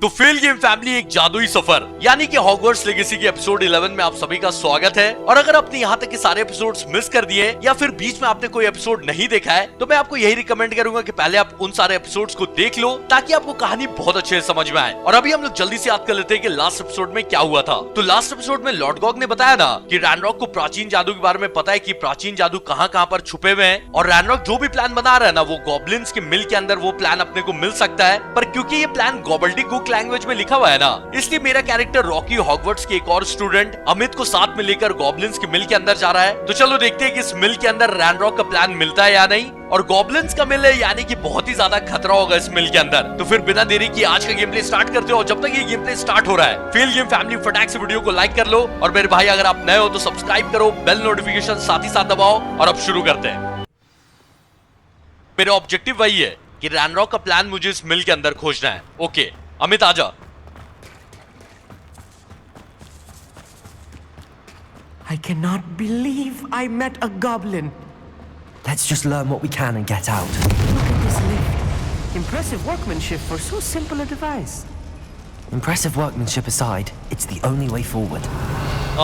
तो fail game family एक जादुई सफर यानी कि हॉगवर्ट्स लेगेसी के एपिसोड 11 में आप सभी का स्वागत है। और अगर आपने यहाँ तक के सारे एपिसोड्स मिस कर दिए या फिर बीच में आपने कोई एपिसोड नहीं देखा है तो मैं आपको यही रिकमेंड करूंगा कि पहले आप उन सारे एपिसोड्स को देख लो ताकि आपको कहानी बहुत अच्छे से समझ में आए। और अभी हम लोग जल्दी से याद कर लेते हैं कि लास्ट एपिसोड में क्या हुआ था। तो लास्ट एपिसोड में लॉर्ड गॉग ने बताया ना कि रैनरॉक को प्राचीन जादू के बारे में पता है कि प्राचीन जादू कहाँ पर छुपे हुए हैं और रैनरॉक जो भी प्लान बना रहा है ना वो गॉब्लिन्स के मिल के अंदर वो प्लान अपने को मिल सकता है। पर क्योंकि ये प्लान गॉबल्डिगुक लैंग्वेज में लिखा हुआ है ना, इसलिए मेरा कैरेक्टर रॉकी हॉगवर्ट्स के एक और स्टूडेंट अमित को साथ में लेकर गॉब्लिन्स के मिल के अंदर जा रहा है। तो चलो देखते हैं कि इस मिल के अंदर रैनरॉक का प्लान मिलता है या नहीं। और गॉब्लिन्स का मिल है यानी कि बहुत ही ज्यादा खतरा होगा इस मिल के अंदर। तो फिर बिना देरी की आज का गेम प्ले स्टार्ट करते हो। जब तक ये गेम प्ले स्टार्ट हो रहा है फेल गेम फैमिली फटाक से वीडियो को लाइक कर लो और मेरे भाई अगर आप नए हो तो सब्सक्राइब करो, बेल नोटिफिकेशन साथ ही साथ दबाओ। और अब शुरू करते हैं। मेरा ऑब्जेक्टिव वही है कि रैनरॉक का प्लान मुझे इस मिल के अंदर खोजना है। ओके अमित आजा। I cannot believe I met a goblin. Let's just learn what we can and get out. Look at this lift. Impressive workmanship for so simple a device. Impressive workmanship aside, it's the only way forward.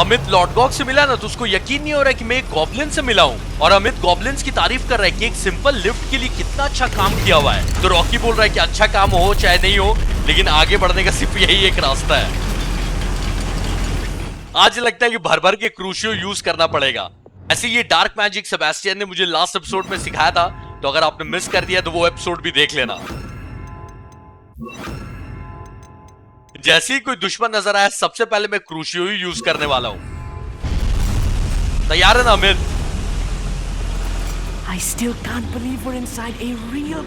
Amit Lord Gogh से मिला ना तो उसको यकीन नहीं हो रहा है कि मैं एक गॉब्लिन से मिला हूँ। और अमित गॉब्लिन्स की तारीफ कर रहा है कि एक सिंपल लिफ्ट के लिए कितना अच्छा काम किया हुआ है। तो रॉकी बोल रहा है कि अच्छा काम हो चाहे नहीं हो लेकिन आगे बढ़ने का सिर्फ यही एक रास्ता है। आज लगता है कि भर भर के क्रूशियो यूज करना पड़ेगा। ऐसे ये डार्क मैजिक सेबेस्टियन ने मुझे लास्ट एपिसोड में सिखाया था, तो अगर आपने मिस कर दिया तो वो एपिसोड भी देख लेना। जैसे ही कोई दुश्मन नजर आया सबसे पहले मैं क्रूशियो ही यूज करने वाला हूं। तैयार है ना Amit? I still can't believe we're inside a real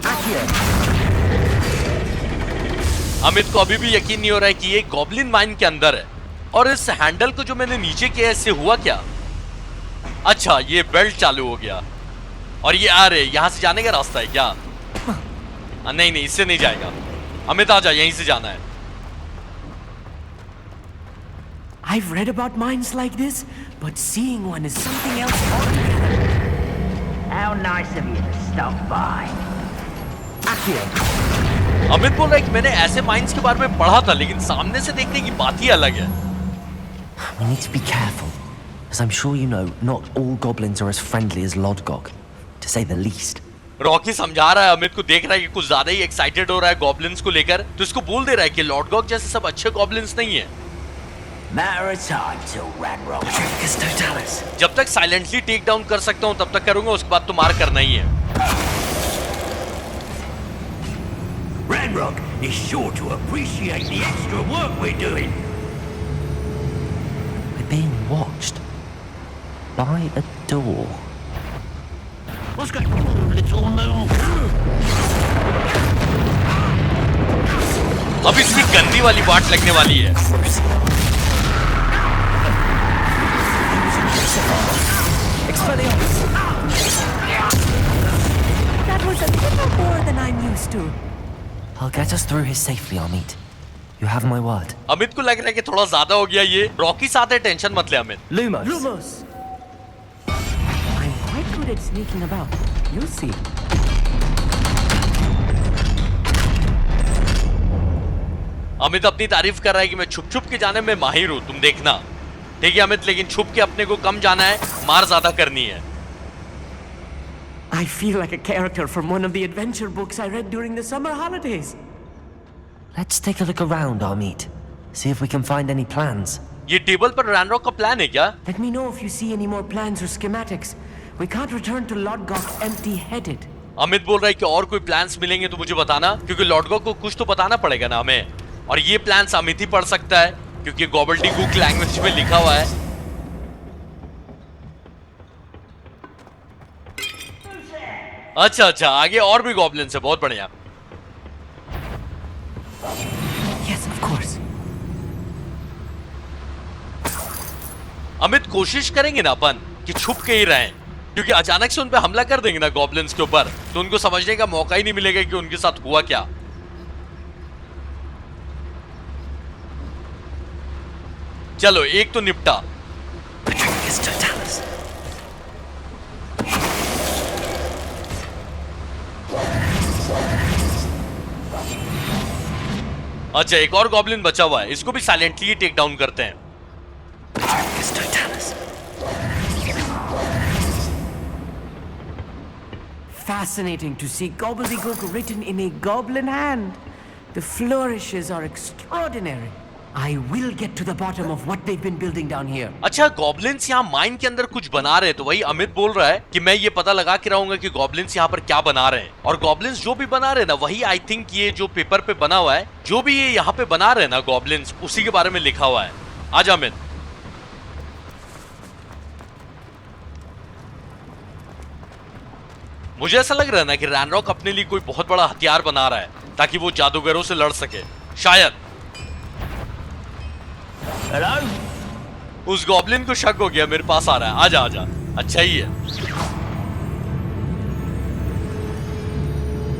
Amit को अभी भी यकीन नहीं हो रहा है कि ये गॉब्लिन माइन के अंदर है। और इस हैंडल को जो मैंने नीचे किया इससे हुआ क्या? अच्छा ये बेल्ट चालू हो गया। और ये आ रहे यहां से जाने का रास्ता है क्या? नहीं नहीं इससे नहीं जाएगा। अमित आजा यहीं से जाना है। I've read about mines like this, but seeing one is something else altogether. How nice of you to stop by. Amit बोल रहा है कि मैंने ऐसे माइंस के बारे में पढ़ा था लेकिन सामने से देखने की बात ही अलग है। We need to be careful, as I'm sure you know, not all goblins are as friendly as Lodgok, to say the least. Rocky समझा रहा है अमित को, देख रहा है कि कुछ ज्यादा ही एक्साइटेड हो रहा है गॉब्लिन्स को लेकर, तो इसको बोल दे रहा है कि लॉर्ड गॉग जैसे सब अच्छे गॉब्लिन्स नहीं है। Matter of time till Ranrock. जब तक साइलेंटली टेक डाउन कर सकता हूँ तब तक करूंगा, उसके बाद तो मार करना ही है। Ranrock is sure to appreciate the extra work we're doing. We're being watched by a door. What's going on, little gnome? अब इसकी गंदी वाली बात लगने वाली है। That was a little more than I'm used to. I'll get us through here safely, Amit. You have my word. Amit को लग रहा है कि थोड़ा ज्यादा हो गया ये। रॉकी साथ है, टेंशन मत ले Amit. Lumos. I'm quite good at sneaking about. You'll see. Amit अपनी तारीफ कर रहा है कि मैं छुप छुप के जाने में माहिर हूँ, तुम देखना। ठीक है अमित, लेकिन छुप के अपने को कम जाना है, मार ज्यादा करनी है। I feel like a character from one of the adventure books I read during the summer holidays. Let's take a look around, Amit. See if we can find any plans. ये टेबल पर Ranrok का plan है क्या? Let me know if you see any more plans or schematics. We can't return to Lodgok empty-headed. Amit बोल रहा है कि और कोई प्लान्स मिलेंगे तो मुझे बताना, क्योंकि लॉर्ड गॉग को कुछ तो बताना पड़ेगा ना हमें। और ये प्लान्स अमित ही पढ़ सकता है क्योंकि गॉबल्डिगुक लैंग्वेज में लिखा हुआ है। अच्छा आगे और भी गॉब्लिन्स है, बहुत बढ़िया। Yes, of course. अमित कोशिश करेंगे ना अपन कि छुप के ही रहें, क्योंकि अचानक से उन पे हमला कर देंगे ना गॉब्लिन्स के ऊपर तो उनको समझने का मौका ही नहीं मिलेगा कि उनके साथ हुआ क्या। चलो एक तो निपटा। अच्छा, एक और गॉब्लिन बचा हुआ है, इसको भी साइलेंटली टेक डाउन करते हैं। Fascinating to see gobbledygook written in a goblin hand. The flourishes are extraordinary. I will get to the bottom of what they've been building down here. अच्छा, गॉब्लिन्स यहाँ mine के अंदर कुछ बना रहे हैं, तो वही अमित बोल रहा है कि मैं ये पता लगा के रहूंगा कि गॉब्लिन्स यहाँ पर क्या बना रहे हैं। और गॉब्लिन्स जो भी बना रहे हैं ना, वही आई थिंक ये जो पेपर पे बना हुआ है, जो भी ये यहाँ पे बना रहे हैं ना गॉब्लिन्स, उसी के बारे में लिखा हुआ है। आजा अमित। मुझे ऐसा लग रहा है ना कि रैनरॉक अपने लिए कोई बहुत बड़ा हथियार बना रहा है ताकि वो जादूगरों से लड़ सके, शायद। Hello? उस गॉब्लिन को शक हो गया, मेरे पास आ रहा है। आजा आजा, अच्छा ही है।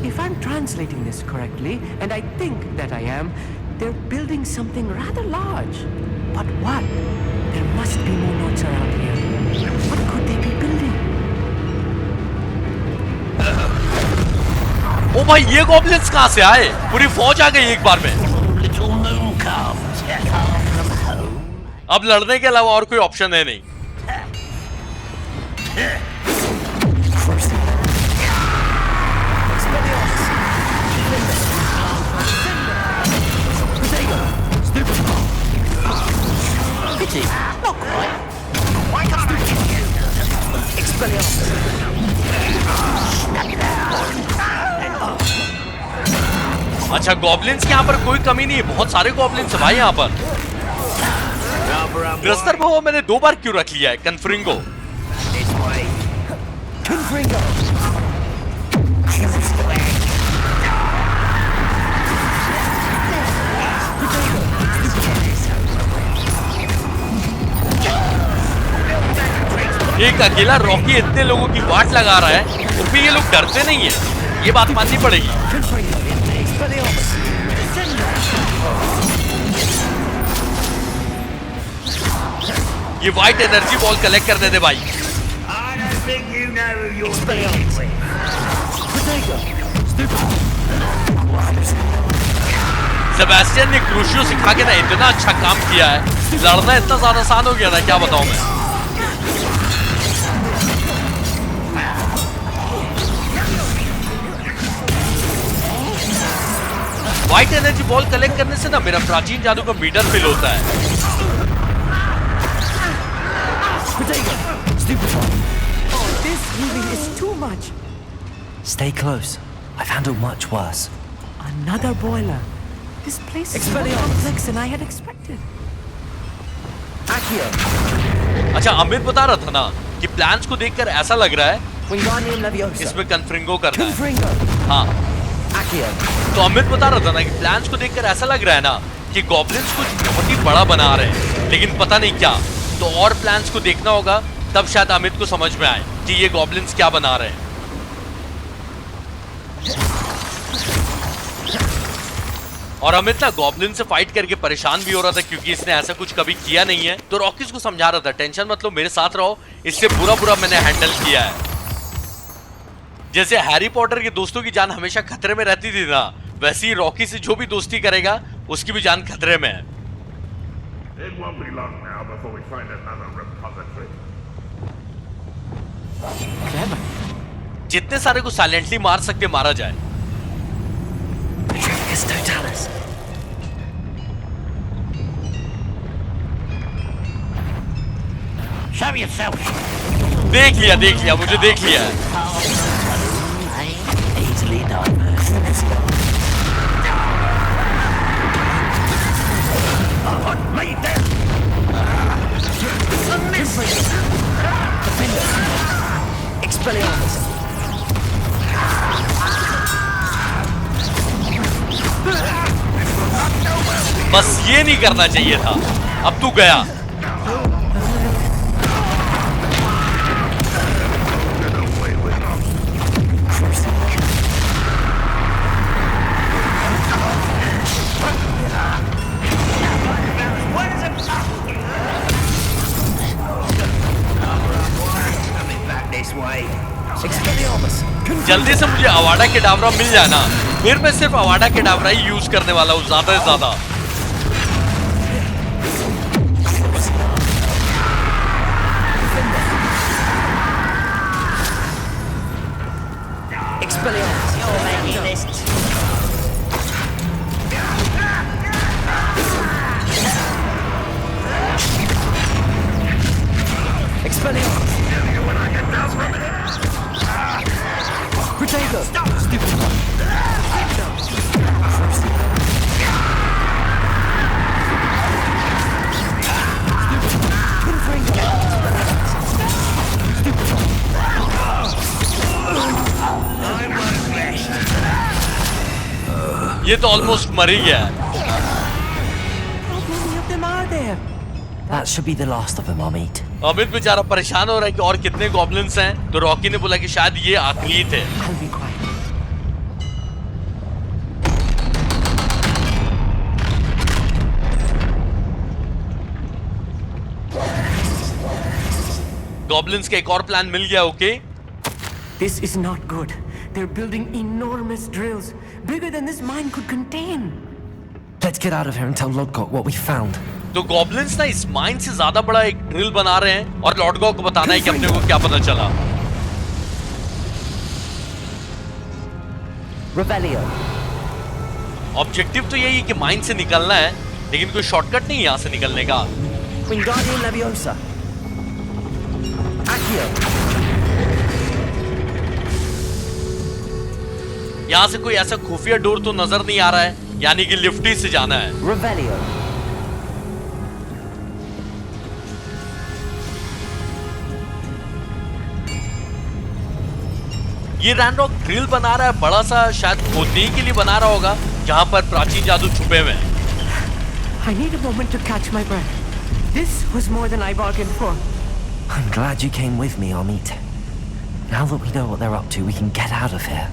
If I'm translating this correctly, and I think that I am, they're building something rather large. But what? There must be more notes around here. What could they be building? ओ भाई, ये गॉब्लिन्स कहां से आए? पूरी फौज आ गई एक बार में। Little moon calves come from home. अब लड़ने के अलावा और कोई ऑप्शन है नहीं। अच्छा, गॉब्लिन्स के यहाँ पर कोई कमी नहीं है, बहुत सारे गॉब्लिन्स है भाई यहाँ पर। ग्रस्तर भव मैंने 2 बार क्यों रख लिया है? कन्फ्रिंगो। एक अकेला रॉकी इतने लोगों की वाट लगा रहा है, तो फिर ये लोग डरते नहीं है, ये बात माननी पड़ेगी। ये व्हाइट एनर्जी बॉल कलेक्ट करने दे भाई। I don't think you know who you're dealing with. Sebastian ने क्रूशियो सिखा के ना इतना अच्छा काम किया है, लड़ना इतना ज्यादा आसान हो गया ना, क्या बताऊं मैं। व्हाइट एनर्जी बॉल कलेक्ट करने से ना मेरा प्राचीन जादू का मीटर फिल होता है। Oh, this healing is too much. Stay close. I've handled much worse. Another boiler. This place is more complex than I had expected. अच्छा, अमित बता रहा था ना कि प्लान्स को देखकर ऐसा लग रहा है इसमें कन्फ्रिंगो करना है। हाँ, तो अमित बता रहा था ना कि प्लान्स को देखकर ऐसा लग रहा है ना कि गॉब्लिन्स कुछ बहुत ही बड़ा बना रहे हैं, लेकिन पता नहीं क्या। तो और प्लान्स को देखना होगा, तब शायद अमित को समझ में आए कि ये गॉब्लिन्स क्या बना रहे हैं। और अमित ना गॉब्लिन से फाइट करके परेशान भी हो रहा था, क्योंकि इसने ऐसा कुछ कभी किया नहीं है। तो रॉकीज को समझा रहा था, टेंशन मत लो, मेरे साथ रहो, इससे बुरा बुरा मैंने हैंडल किया है। जैसे हैरी पॉटर के दोस्तों की जान हमेशा खतरे में रहती थी ना, वैसे ही रॉकी से जो भी दोस्ती करेगा उसकी भी जान खतरे में है। It won't be long now before we find another repository. जितने सारे को साइलेंटली मार सकते मारा जाए। Show yourself. देख लिया, मुझे देख लिया है। Easily done. Made them. Expelliarmus. बस ये नहीं करना चाहिए था, अब तू गया। जल्दी से मुझे अवार्डा के डावरा मिल जाए ना, फिर मैं सिर्फ अवाडा के डावरा ही यूज करने वाला हूँ ज्यादा से ज्यादा। ये तो ऑलमोस्ट मर ही गया है। How many of them are there? That should be the last of them, Amit. Amit बेचारा परेशान हो रहा है कि और कितने गॉब्लिन्स हैं, तो रॉकी ने बोला कि शायद ये आखिरी थे। I'll be quiet. गॉब्लिन्स का एक और प्लान मिल गया, okay? This is not good. They're building enormous drills, bigger than this mine could contain. Let's get out of here and tell Lodgok what we found. तो goblins ना इस mine से ज्यादा बड़ा एक ड्रिल बना रहे हैं और लॉर्डगॉ को बताना है कि अपने को क्या पता चला। Revelio. ऑब्जेक्टिव तो यही है कि माइन से निकलना है, लेकिन कोई शॉर्टकट नहीं है यहाँ से निकलने का। Wingardium Leviosa. Accio. यहाँ से कोई ऐसा खुफिया डोर तो नजर नहीं आ रहा है, यानी कि लिफ्ट ही से जाना है। Revelio. ये रैनरॉक ड्रिल बना रहा है बड़ा सा, शायद खोदने के लिए बना रहा होगा जहां पर प्राचीन जादू छुपे हुए हैं। I need a moment to catch my breath. This was more than I bargained for. I'm glad you came with me, Amit. Now that we know what they're up to, we can get out of here.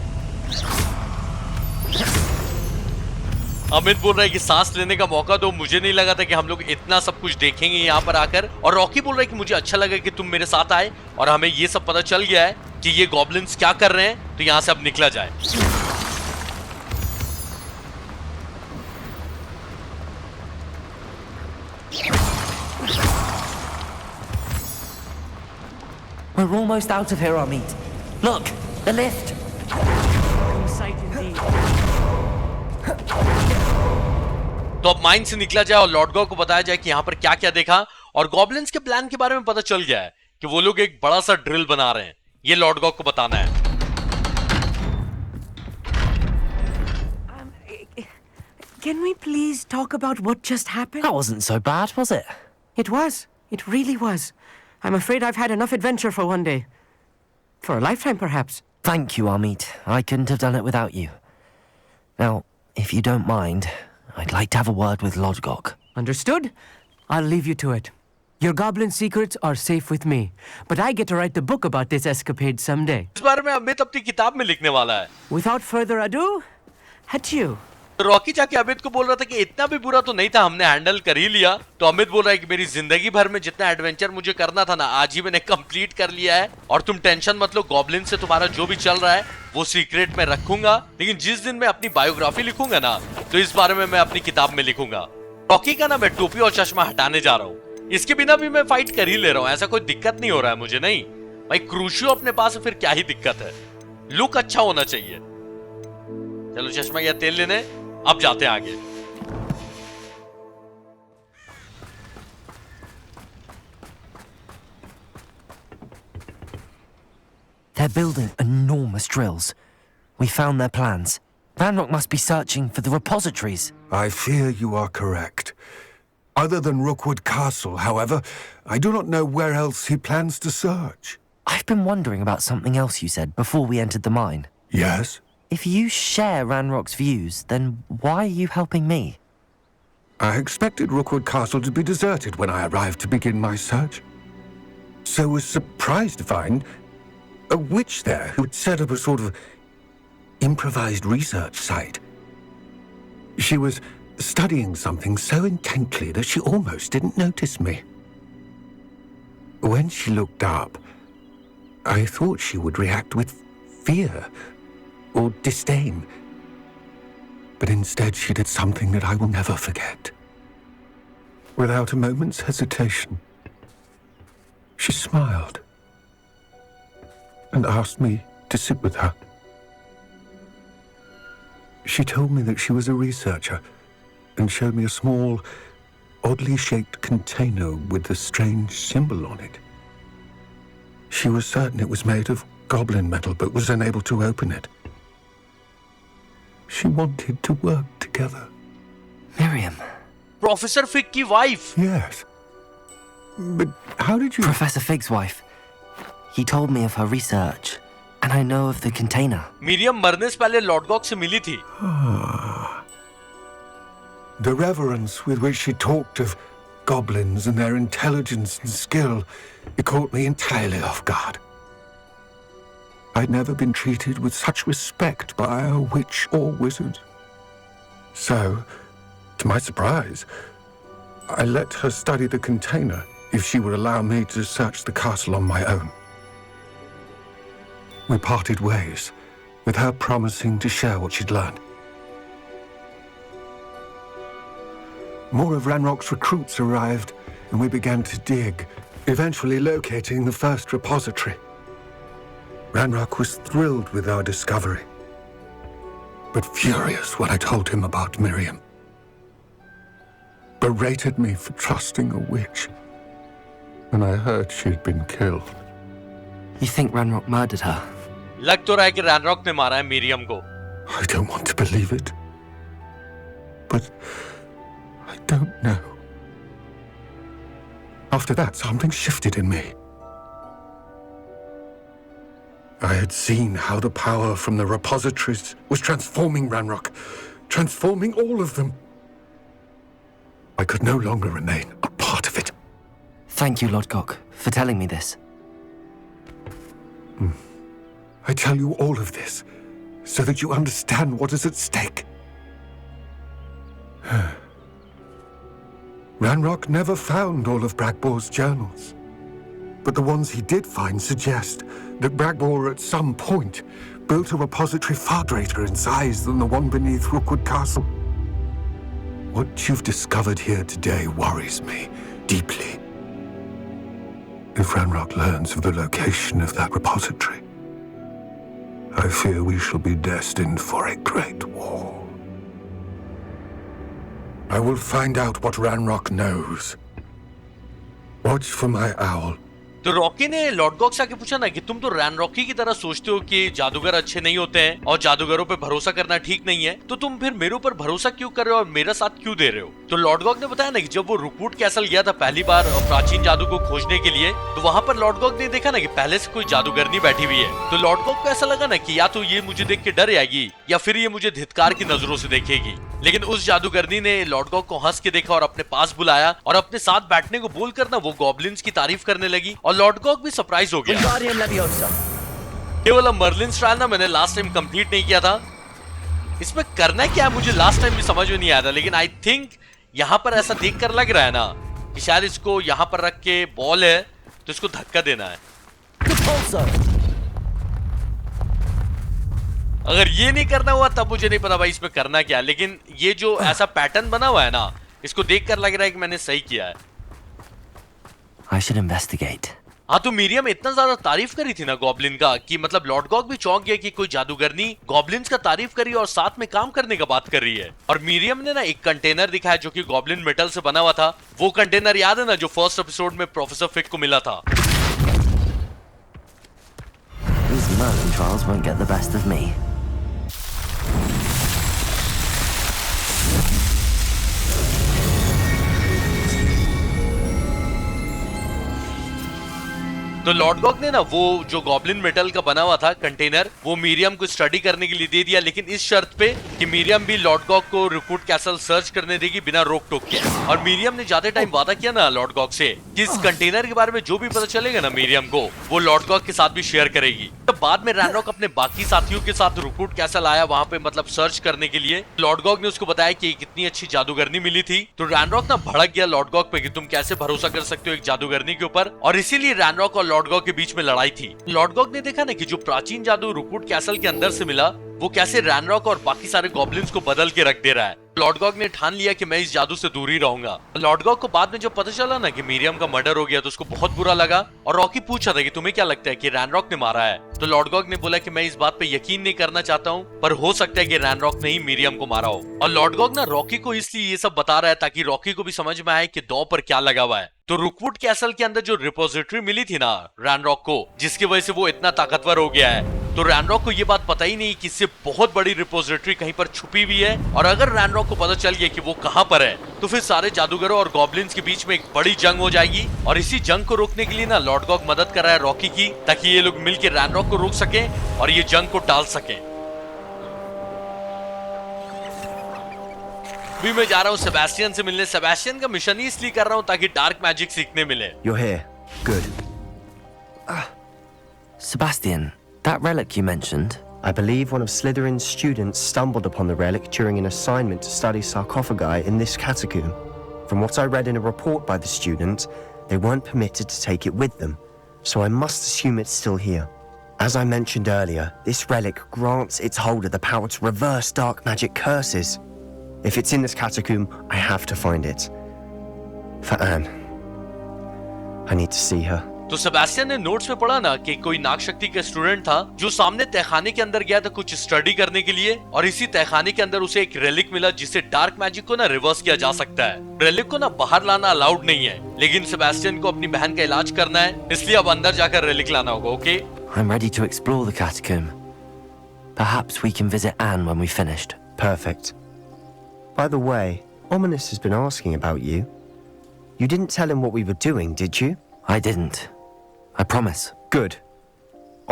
Amit बोल रहा है कि सांस लेने का मौका दो, मुझे नहीं लगा था कि हम लोग इतना सब कुछ देखेंगे यहाँ पर आकर। और रॉकी बोल रहा है कि मुझे अच्छा लगा कि तुम मेरे साथ आए और हमें ये सब पता चल गया है कि ये गॉब्लिन्स क्या कर रहे हैं, तो यहाँ से अब निकला जाए। We're almost out of here, Amit. Look, the lift. Sight indeed. तो अब माइन से निकला जाए और लॉर्डगॉ को बताया जाए कि यहाँ पर क्या क्या देखा, और गॉब्लिन्स के प्लान के बारे में पता चल गया है कि वो लोग एक बड़ा सा ड्रिल बना रहे हैं। ये लॉर्डगॉ को बताना है। Can we please talk about what just happened? That wasn't so bad, was it? It was. It really was. I'm afraid I've had enough adventure for one day. For a lifetime, perhaps. Thank you, Amit. I couldn't have done it without you. Now, if you don't mind, I'd like to have a word with Lodgok. Understood? I'll leave you to it. Your goblin secrets are safe with me, but I get to write the book about this escapade someday. इस बारे में अमित अपनी किताब में लिखने वाला है। Without further ado, adieu. Rocky जाके अमित को बोल रहा था कि इतना भी बुरा तो नहीं था, हमने हैंडल कर ही लिया। तो अमित बोल रहा है कि मेरी जिंदगी भर में जितना एडवेंचर मुझे करना था ना, आज ही मैंने कंप्लीट कर लिया है। और तुम टेंशन मत लो, गॉब्लिन से तुम्हारा जो भी चल रहा है वो सीक्रेट में रखूंगा, लेकिन जिस दिन मैं अपनी बायोग्राफी लिखूंगा ना, तो इस बारे में मैं अपनी किताब में लिखूंगा। रॉकी का ना मैं टोपी और चश्मा हटाने जा रहा हूँ, इसके बिना भी मैं फाइट कर ही ले रहा हूँ, ऐसा कोई दिक्कत नहीं हो रहा है मुझे। नहीं भाई, क्रूशियो अपने पास है, फिर क्या ही दिक्कत है, लुक अच्छा होना चाहिए। चलो चश्मा या तेल लेने, अब जाते हैं आगे। They're building enormous drills. We found their plans. Ranrock must be searching for the repositories. I fear you are correct. Other than Rookwood Castle, however, I do not know where else he plans to search. I've been wondering about something else you said before we entered the mine. Yes? If you share Ranrock's views, then why are you helping me? I expected Rookwood Castle to be deserted when I arrived to begin my search. So was surprised to find a witch there who had set up a sort of improvised research site. She was studying something so intently that she almost didn't notice me. When she looked up, I thought she would react with fear or disdain. But instead she did something that I will never forget. Without a moment's hesitation, she smiled and asked me to sit with her. She told me that she was a researcher and showed me a small, oddly shaped container with a strange symbol on it. She was certain it was made of goblin metal, but was unable to open it. She wanted to work together. Miriam. Professor fig की wife. Yes. But how did you... Professor Fig's wife. He told me of her research, and I know of the container. मीरियम मरने से पहले Lord Gogh से मिली थी। The reverence with which she talked of goblins and their intelligence and skill, it caught me entirely off guard. I'd never been treated with such respect by a witch or wizard. So, to my surprise, I let her study the container if she would allow me to search the castle on my own. We parted ways, with her promising to share what she'd learned. More of Ranrock's recruits arrived, and we began to dig, eventually locating the first repository. Ranrock was thrilled with our discovery, but furious when I told him about Miriam. Berated me for trusting a witch, and I heard she'd been killed. You think Ranrock murdered her? लग तो रहा है कि Ranrok ने मारा है मीरियम को। I don't want to believe it, but I don't know. After that, something shifted in me. I had seen how the power from the repositories was transforming Ranrock, transforming all of them. I could no longer remain a part of it. Thank you, Lord Gok, for telling me this. I tell you all of this so that you understand what is at stake. Ranrock never found all of Bragbor's journals, but the ones he did find suggest that Bragbor at some point built a repository far greater in size than the one beneath Rookwood Castle. What you've discovered here today worries me deeply. If Ranrock learns of the location of that repository, I fear we shall be destined for a great war. I will find out what Ranrock knows. Watch for my owl. तो Rocky ने Lord Gogh से आके पूछा ना कि तुम तो रैनरॉकी की तरह सोचते हो कि जादूगर अच्छे नहीं होते हैं और जादूगरों पे भरोसा करना ठीक नहीं है, तो तुम फिर मेरे ऊपर भरोसा क्यों कर रहे हो और मेरा साथ क्यों दे रहे हो? तो लॉर्ड गॉग ने बताया ना कि जब वो रुकवुड कैसल गया था पहली बार प्राचीन जादू को खोजने के लिए, तो वहां पर लॉर्ड गॉग ने देखा ना कि पहले से कोई जादूगरनी बैठी हुई है। तो लॉर्ड गॉग को ऐसा लगा ना कि या तो ये मुझे देख के डर जाएगी या फिर ये मुझे धिक्कार की नजरों से देखेगी। लेकिन उस जादूगरनी ने लॉर्ड गॉग को हंस के देखा और अपने पास बुलाया और अपने साथ बैठने को बोलकर ना वो गॉब्लिन्स की तारीफ करने लगी और लॉर्ड गॉग भी सरप्राइज हो गया। केवल मर्लिन ट्रायल ना मैंने लास्ट टाइम कंप्लीट नहीं किया था। इसमें करना क्या है मुझे लास्ट टाइम भी समझ में नहीं आया था, लेकिन आई थिंक यहाँ पर ऐसा देख कर लग रहा है ना कि शायद इसको यहाँ पर रख के बॉल है तो इसको धक्का देना है। अगर ये नहीं करना हुआ तब मुझे नहीं पता भाई इसमें करना क्या है, लेकिन ये जो ऐसा पैटर्न बना हुआ है ना इसको देखकर लग रहा है कि मैंने सही किया है। I should investigate. हाँ, तो मीरियम इतना ज्यादा तारीफ करी थी ना गॉब्लिन का कि मतलब लॉर्ड गॉग भी चौंक गया कि कोई जादूगरनी गॉब्लिन्स का तारीफ करी और साथ में काम करने का बात कर रही है। और मीरियम ने ना एक कंटेनर दिखाया जो कि गॉब्लिन मेटल से बना हुआ था। वो कंटेनर याद है ना जो फर्स्ट एपिसोड में प्रोफेसर फिक को मिला था। These Merlin trials won't get the best of me. तो लॉर्ड गॉग ने ना वो जो गॉब्लिन मेटल का बना हुआ था कंटेनर वो मीरियम को स्टडी करने के लिए दे दिया, लेकिन इस शर्त पे कि मीरियम भी लॉर्ड गॉग को रुकवुड कैसल सर्च करने देगी बिना रोक टोक के। और मीरियम ने जाते टाइम वादा किया ना लॉर्ड गॉग से कि इस कंटेनर के बारे में जो भी पता चलेगा ना मीरियम को वो लॉर्ड गॉग के साथ भी शेयर करेगी। तो बाद में रैनरॉक अपने बाकी साथियों के साथ रुकवुड कैसल आया वहां पे मतलब सर्च करने के लिए। लॉर्ड गॉग ने उसको बताया कि कितनी अच्छी जादूगरनी मिली थी। तो रैनरॉक ना भड़क गया लॉर्ड गॉग पे कि तुम कैसे भरोसा कर सकते हो एक जादूगरनी के ऊपर, और इसीलिए रैनरॉक और लॉर्ड गॉग के बीच में लड़ाई थी। लॉर्ड गॉग ने देखा ना कि जो प्राचीन जादू रुकवुड कैसल के अंदर से मिला वो कैसे रैनरॉक और बाकी सारे गॉब्लिन्स को बदल के रख दे रहा है। लॉर्ड गॉग ने ठान लिया कि मैं इस जादू से दूर ही रहूंगा। लॉर्ड गॉग को बाद में जब पता चला ना कि मीरियम का मर्डर हो गया तो उसको बहुत बुरा लगा और रॉकी पूछा था कि तुम्हें क्या लगता है कि रैनरॉक ने मारा है। तो लॉर्ड गॉग ने बोला कि मैं इस बात पे यकीन नहीं करना चाहता हूँ, पर हो सकता है कि रैनरॉक ने ही मीरियम को मारा हो। और लॉर्ड गॉग ना रॉकी को इसलिए ये सब बता रहा है ताकि रॉकी को भी समझ में आए कि दौ पर क्या लगा हुआ है। तो रुकवुड कैसल के अंदर जो रिपोजिटरी मिली थी ना रैनरॉक को, जिसकी वजह से वो इतना ताकतवर हो गया है, तो रैनरॉक को ये बात पता ही नहीं कि इससे बहुत बड़ी रिपोजिटरी कहीं पर छुपी हुई है। और अगर रैनरॉक को पता चल गया कि वो कहां पर है तो फिर सारे जादूगरों और गॉब्लिन्स के बीच में एक बड़ी जंग हो जाएगी। और इसी जंग को रोकने के लिए ना लॉर्ड गॉग मदद कर रहा है रॉकी की, ताकि ये लोग मिलकर रैनरॉक को रोक सके और ये जंग को टाल सके। भी मैं जा रहा हूँ सेबेस्टियन से मिलने। सेबेस्टियन का मिशन ही इसलिए कर रहा हूँ ताकि डार्क मैजिक सीखने मिले। You're here. Good. Sebastian, that relic you mentioned. I believe one of Slytherin's students stumbled upon the relic during an assignment to study sarcophagi in this catacomb. From what I read in a report by the student, they weren't permitted to take it with them, so I must assume it's still here. As I mentioned earlier, this relic grants its holder the power to reverse dark magic curses. If it's in this catacomb, I have to find it. For Anne. I need to see her. तो Sebastian ने notes में पढ़ा ना कि कोई नाग शक्ति का student था जो सामने तहखाने के अंदर गया था कुछ स्टडी करने के लिए, और इसी तहखाने के अंदर उसे एक रेलिक मिला जिससे डार्क मैजिक को ना रिवर्स किया जा सकता है। रेलिक को ना बाहर लाना अलाउड नहीं है, लेकिन सेबेस्टियन को अपनी बहन का इलाज करना है, इसलिए अब अंदर जाकर रेलिक लाना होगा। Okay? I'm ready to explore the catacomb. Perhaps we can visit Anne when we've finished. Perfect. By the way, Ominous has been asking about you. You didn't tell him what we were doing, did you? I didn't. I promise. Good.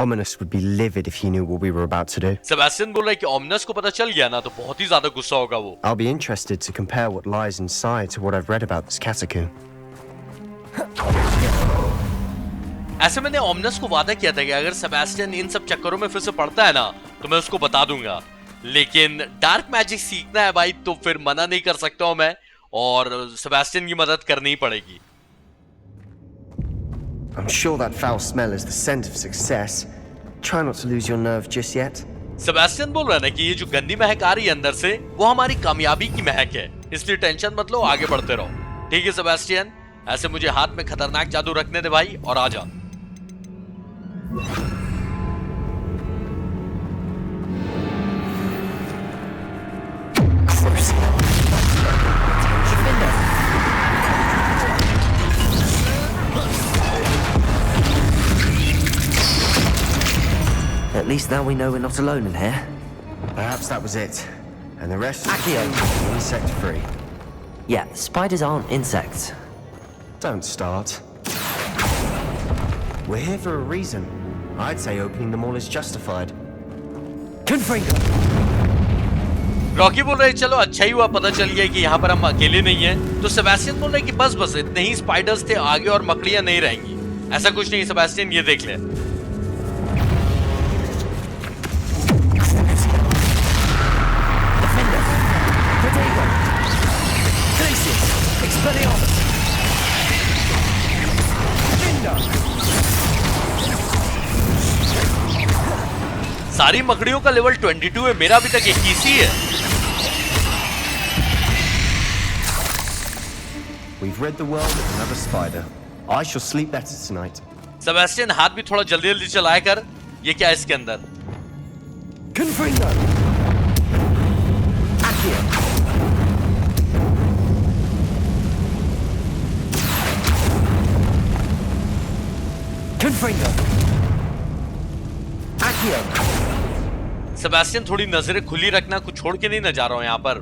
Ominous would be livid if he knew what we were about to do. Sebastian बोल रहा है कि ominous को पता चल गया ना तो बहुत ही ज्यादा गुस्सा होगा वो। I'll be interested to compare what lies inside to what I've read about this catacomb. ऐसे मैंने ओमिनस को वादा किया था कि अगर सेबेस्टियन इन सब चक्करों में फिर से पड़ता है ना तो मैं उसको बता दूंगा, लेकिन डार्क मैजिक सीखना है भाई तो फिर मना नहीं कर सकता हूं मैं, और सेबेस्टियन की मदद करनी ही पड़ेगी। I'm sure that foul smell is the scent of success. Try not to lose your nerve just yet. Sebastian बोल रहा है ना कि ये जो गंदी महक आ रही है अंदर से वो हमारी कामयाबी की महक है, इसलिए टेंशन मत लो, आगे बढ़ते रहो। ठीक है सेबेस्टियन, ऐसे मुझे हाथ में खतरनाक जादू रखने दे भाई और आजा। At least now we know we're not alone in here. Perhaps that was it. And the rest Accio. insect free. Yeah, spiders aren't insects. Don't start. We're here for a reason. I'd say opening them all is justified. Confringo! Rocky बोल रहे चलो अच्छा ही हुआ पता चल गया कि यहाँ पर हम अकेले नहीं हैं। तो सेबेस्टियन बोल रहे कि बस बस इतने ही स्पाइडर्स थे, आगे और मकड़ियां नहीं रहेंगी। ऐसा कुछ नहीं सेबेस्टियन, ये देख ले। सारी मकड़ियों का लेवल 22 है, मेरा अभी तक 21 ही है। We've rid the world of another spider. I shall sleep better tonight. Sebastian हाथ भी थोड़ा जल्दी जल्दी चलाया कर। ये क्या है इसके अंदर? Confringo! Accio! Confringo! Accio! Sebastian थोड़ी नजरें खुली रखना, कुछ छोड़ के नहीं न जा रहा हूं यहाँ पर।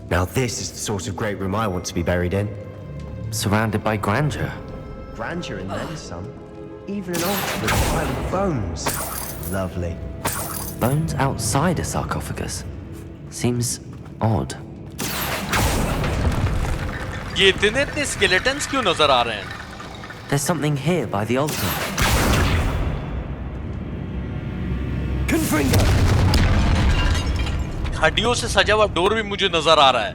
Now this is the sort of great room I want to be buried in. Surrounded by grandeur. Grandeur and then some. Even an altar with a pile of bones. Lovely. Bones outside a sarcophagus. Seems odd. ये इतने skeletons क्यों नजर आ रहे हैं? There's something here by the altar. Confringo! हड्डियों से सजा हुआ डोर भी मुझे नजर आ रहा है।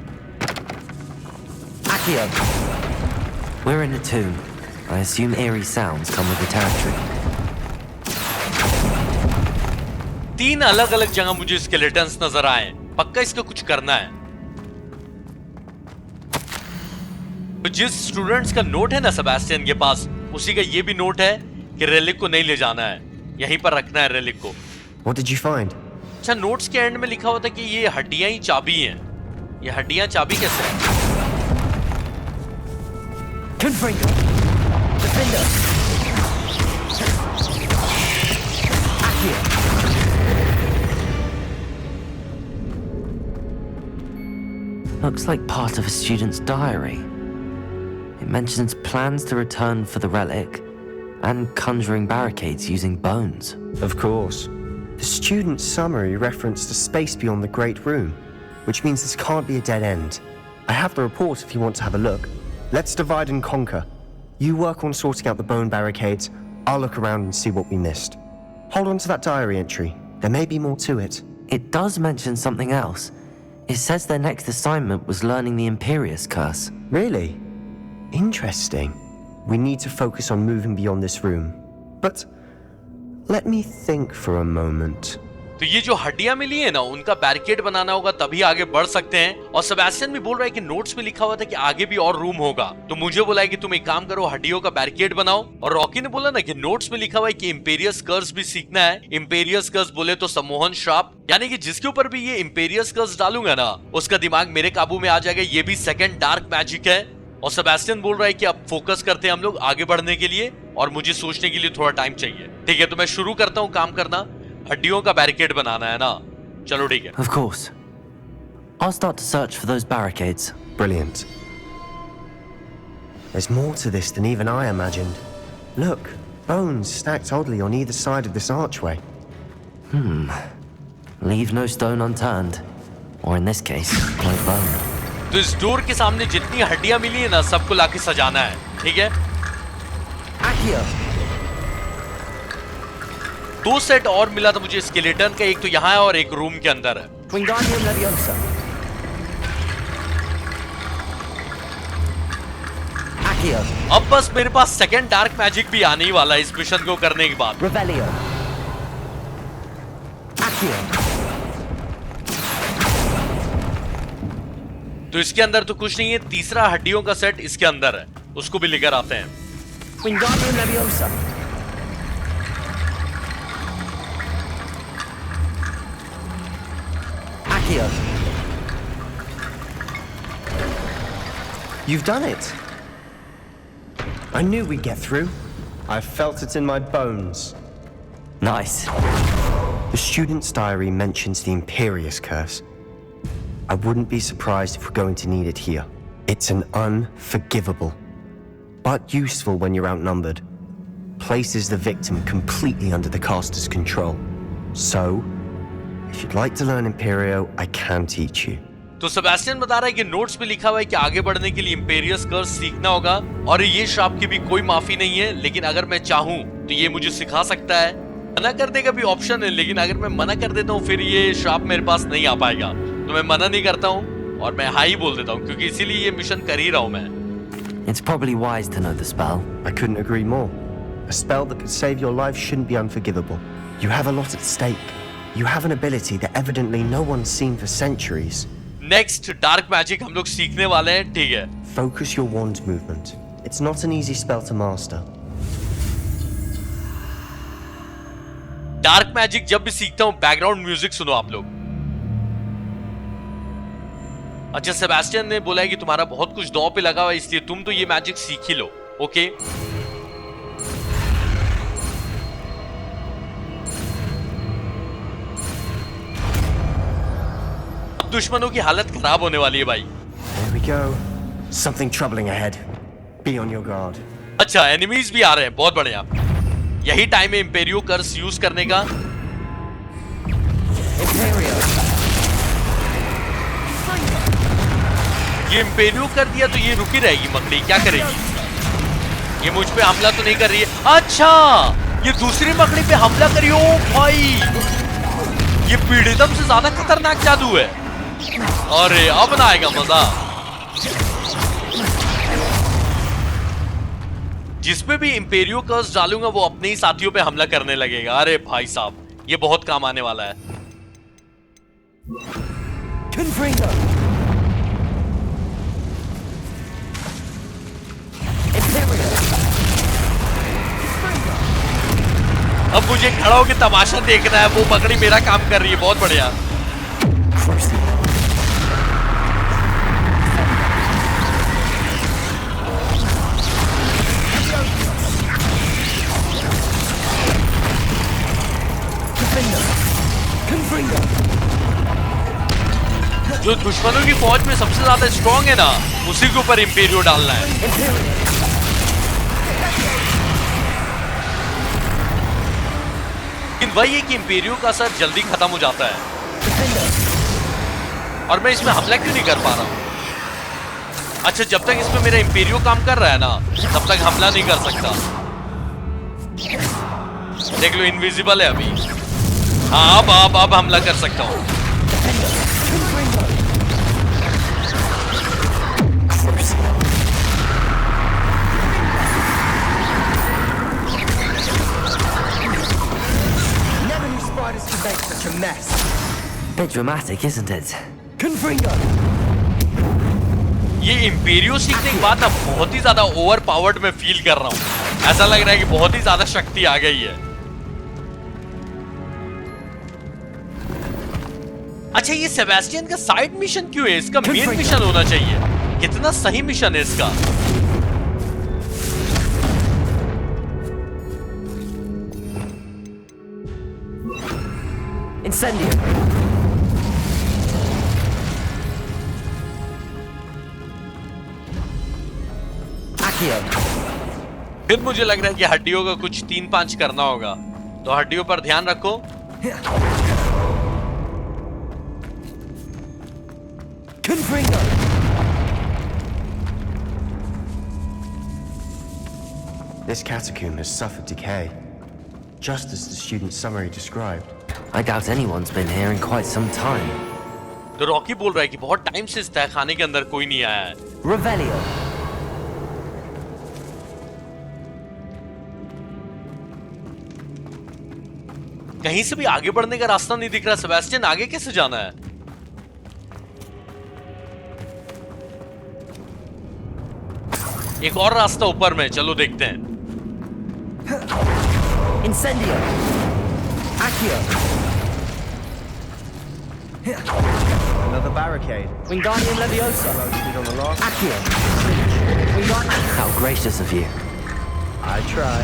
Accio. We're in a tomb. I assume eerie sounds come with the territory. 3 अलग-अलग जगह मुझे स्केलेटन्स नजर आए। पक्का इसका कुछ करना है। तो जिस स्टूडेंट्स का नोट है ना सेबेस्टियन के पास, उसी का ये भी नोट है कि रेलिक को नहीं ले जाना है, यहीं पर रखना है रेलिक को। What did you find? अच्छा, नोट्स के एंड में लिखा हुआ था कि ये हड्डियां ही चाबी हैं। ये हड्डियां चाबी कैसे हैं? Confringo. Defender. Accio. Looks like part of a student's diary. It mentions plans to return for the relic and conjuring barricades using bones. Of course. The student's summary referenced a space beyond the Great Room, which means this can't be a dead end. I have the report if you want to have a look. Let's divide and conquer. You work on sorting out the bone barricades. I'll look around and see what we missed. Hold on to that diary entry. There may be more to it. It does mention something else. It says their next assignment was learning the Imperius curse. Really? Interesting. We need to focus on moving beyond this room. But let me think for a moment. तो ये जो हड्डियां मिली है ना, उनका barricade बनाना होगा, तभी आगे बढ़ सकते हैं। और सेबेस्टियन भी बोल रहा है कि नोट्स में लिखा हुआ था कि आगे भी और रूम होगा। तो मुझे बोला है कि तुम एक काम करो, हड्डियों का बैरिकेड बनाओ। और रॉकी ने बोला ना कि नोट्स में लिखा हुआ है कि इम्पेरियस कर्स भी सीखना है। इम्पेरियस कर्स बोले तो सम्मोहन श्राप, यानी कि जिसके ऊपर भी ये इम्पेरियस कर्स डालूंगा ना, उसका दिमाग मेरे काबू में आ जाएगा। ये भी सेकंड डार्क मैजिक है। और सेबेस्टियन बोल रहा है कि अब फोकस करते हैं हम लोग आगे बढ़ने के लिए, और मुझे सोचने के लिए थोड़ा टाइम चाहिए। ठीक है, तो मैं शुरू करता हूँ काम करना। हड्डियों का बैरिकेड बनाना है ना, चलो ठीक है। Of course. I'll start to search for those barricades. Brilliant. There's more to this than even I imagined. Look, bones stacked oddly on either side of this archway. Leave no stone unturned. Or in this case, no bone. तो इस door के सामने जितनी हड्डियां मिली है ना, सबको लाके सजाना है, ठीक है। Accio. 2 सेट और मिला था मुझे स्केलेटन का, एक तो यहाँ है और एक रूम के अंदर है। Wingardium Leviosa. Accio. अब बस मेरे पास सेकंड डार्क मैजिक भी आने ही वाला है इस मिशन को करने के बाद। Revelio. Accio. तो इसके अंदर तो कुछ नहीं है, तीसरा हड्डियों का सेट इसके अंदर है, उसको भी लेकर आते हैं। Wingardium Leviosa. Accio. You've done it. I knew we'd get through. I felt it in my bones. Nice. The student's diary mentions the Imperius curse. I wouldn't be surprised if we're going to need it here. It's an unforgivable, but useful when you're outnumbered. Places the victim completely under the caster's control. So, if you'd like to learn Imperio, I can teach you. तो Sebastian बता रहा है कि notes में लिखा हुआ है कि आगे बढ़ने के लिए इम्पेरियस कर्स सीखना होगा, और ये श्राप की भी कोई माफी नहीं है। लेकिन अगर मैं चाहूं तो ये मुझे सिखा सकता है। मना करने का भी ऑप्शन है, लेकिन अगर मैं मना कर देता हूँ फिर ये श्राप मेरे पास नहीं आ पाएगा। तो मैं मना नहीं करता हूँ और मैं हाँ ही बोल देता हूँ, क्योंकि इसीलिए ये मिशन कर ही रहा हूँ मैं। It's probably wise to know the spell. I couldn't agree more. A spell that could save your life shouldn't be unforgivable. You have a lot at stake. You have an ability that evidently no one's seen for centuries. Next dark magic हम लोग सीखने वाले हैं, ठीक है। Focus your wand movement. It's not an easy spell to master. Dark magic जब भी सीखता हूँ बैकग्राउंड म्यूजिक सुनो आप लोग। अच्छा, सेबेस्टियन ने बोला है कि तुम्हारा बहुत कुछ दांव पे लगा हुआ है, इसलिए तुम तो ये मैजिक सीख ही लो, ओके। अब दुश्मनों की हालत खराब होने वाली है भाई। There we go. Something troubling ahead. Be on your guard. अच्छा, एनिमीज भी आ रहे हैं, बहुत बढ़िया। यही टाइम है इम्पेरियो कर्स यूज करने का। ये इम्पेरियो कर दिया तो ये रुकी रहेगी मकड़ी, क्या करेगी? ये मुझ पे हमला तो नहीं कर रही है। अच्छा, ये दूसरी मकड़ी पे हमला करी। ओ भाई, ये पीड़ितम से ज्यादा खतरनाक जादू है। अरे अब ना आएगा मजा। जिसपे भी इंपेरियो कर्स डालूंगा वो अपने ही साथियों पे हमला करने लगेगा। अरे भाई साहब, ये बहुत काम आने वाला है। Confringo! Imperio! अब मुझे खड़ा होकर तमाशा देखना है। वो पकड़ी मेरा काम कर रही है, बहुत बढ़िया। जो दुश्मनों की फौज में सबसे ज्यादा स्ट्रॉन्ग है ना, उसी के ऊपर इंपेरियो डालना है। लेकिन वही है कि इंपेरियो का असर जल्दी खत्म हो जाता है और मैं इसमें हमला क्यों नहीं कर पा रहा हूं? अच्छा, जब तक इसमें मेरा इंपेरियो काम कर रहा है ना, तब तक हमला नहीं कर सकता। देख लो, इनविजिबल है अभी। हाँ, अब हमला कर सकता हूं। Bit dramatic, isn't it? Confringo! ये इंपेरियो सीखने के बाद ना बहुत ही ज्यादा ओवर पावर्ड में फील कर रहा हूं। ऐसा लग रहा है कि बहुत ही ज्यादा शक्ति आ गई है। अच्छा, ये सेबेस्टियन का साइड मिशन क्यों है? इसका मेन मिशन होना चाहिए। कितना सही मिशन है इसका। Incendio! Accio! फिर मुझे लग रहा है कि हड्डियों का कुछ 3-5 करना होगा, तो हड्डियों पर ध्यान रखो। Confringo! This catacomb has suffered decay, just as the student's summary described. I doubt anyone's been here in quite some time. तो रॉकी बोल रहा है कि बहुत टाइम से इस तहखाने के अंदर कोई नहीं आया है। Revelio! कहीं से भी आगे बढ़ने का रास्ता नहीं दिख रहा। सेबेस्टियन, आगे कैसे जाना है? एक और रास्ता ऊपर में, चलो देखते हैं। Incendio! Accio! Another barricade. Wingardium Leviosa! Roasted on the last. Accio! Wingardium... How gracious of you. I try.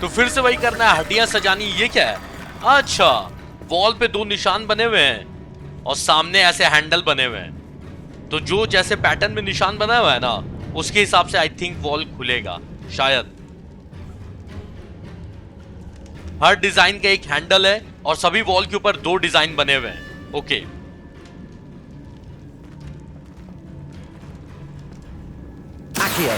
तो फिर से वही करना है, हड्डियां सजानी। ये क्या है? अच्छा, वॉल पे 2 निशान बने हुए हैं और सामने ऐसे हैंडल बने हुए हैं। तो जो जैसे पैटर्न में निशान बना हुआ है ना, उसके हिसाब से आई थिंक वॉल खुलेगा शायद। हर डिजाइन का एक हैंडल है और सभी वॉल के ऊपर 2 डिजाइन बने हुए हैं। Okay, Accio!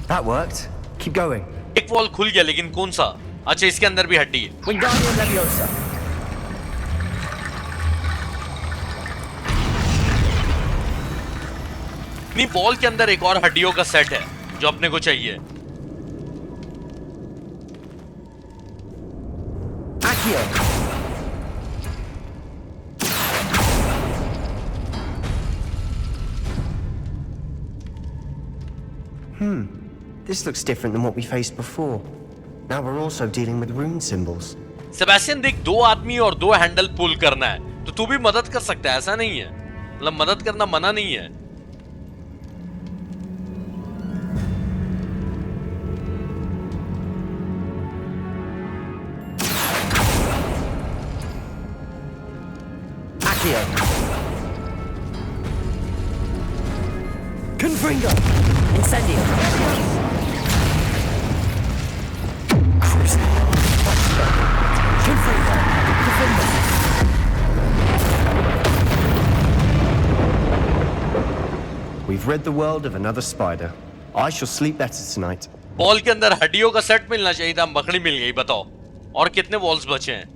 That worked. Keep going. एक वॉल खुल गया, लेकिन कौन सा? अच्छा, इसके अंदर भी हड्डी है। Wingardium Leviosa! नहीं, वॉल के अंदर एक और हड्डियों का सेट है जो अपने को चाहिए। Accio! This looks different than what we faced before. Now we're also dealing with rune symbols. Sebastian देख, 2 आदमी और 2 हैंडल पुल करना है, तो तू भी मदद कर सकता है, ऐसा नहीं है। मतलब मदद करना मना नहीं है। Accio! Confringo! Incendio! Confringo! Defender! We've rid the world of another spider. I shall sleep better tonight. Wall के अंदर हड्डियों का सेट मिलना चाहिए था, मकड़ी मिल गई। बताओ, और कितने वॉल्स बचे हैं?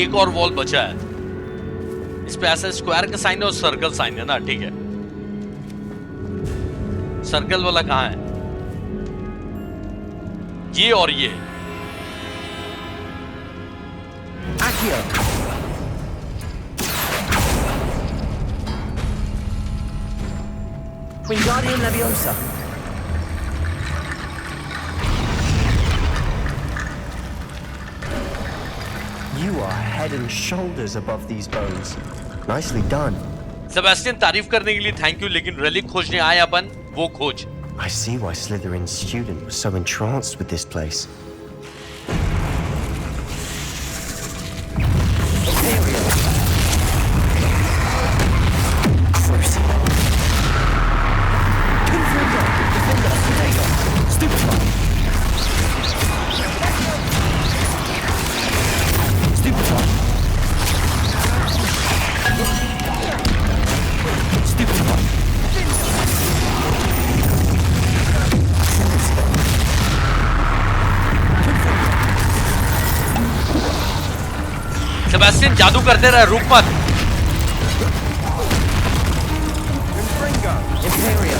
एक और वॉल बचा है। इस पे ऐसा स्क्वायर का साइन है और सर्कल साइन है ना, ठीक है। सर्कल वाला कहां है? ये और ये। Wingardium Leviosa. You are head and shoulders above these bones. Nicely done. Sebastian तारीफ करने के लिए थैंक यू, लेकिन relic खोजने आए अपन, वो खोज। I see why Slytherin's student was so entranced with this place. Imperio. Sebastian जादू करते रहे, रुक मत। Imperio.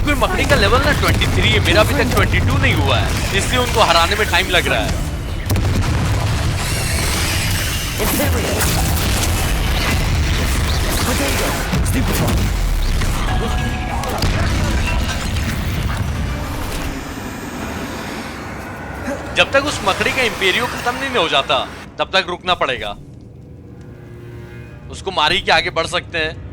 कोई मकड़ी का लेवल ना 23 है, मेरा अभी तक 22 नहीं हुआ है, इसलिए उनको हराने में टाइम लग रहा है। जब तक उस मकड़ी का इंपेरियो खत्म नहीं हो जाता तब तक रुकना पड़ेगा। उसको मार ही के आगे बढ़ सकते हैं।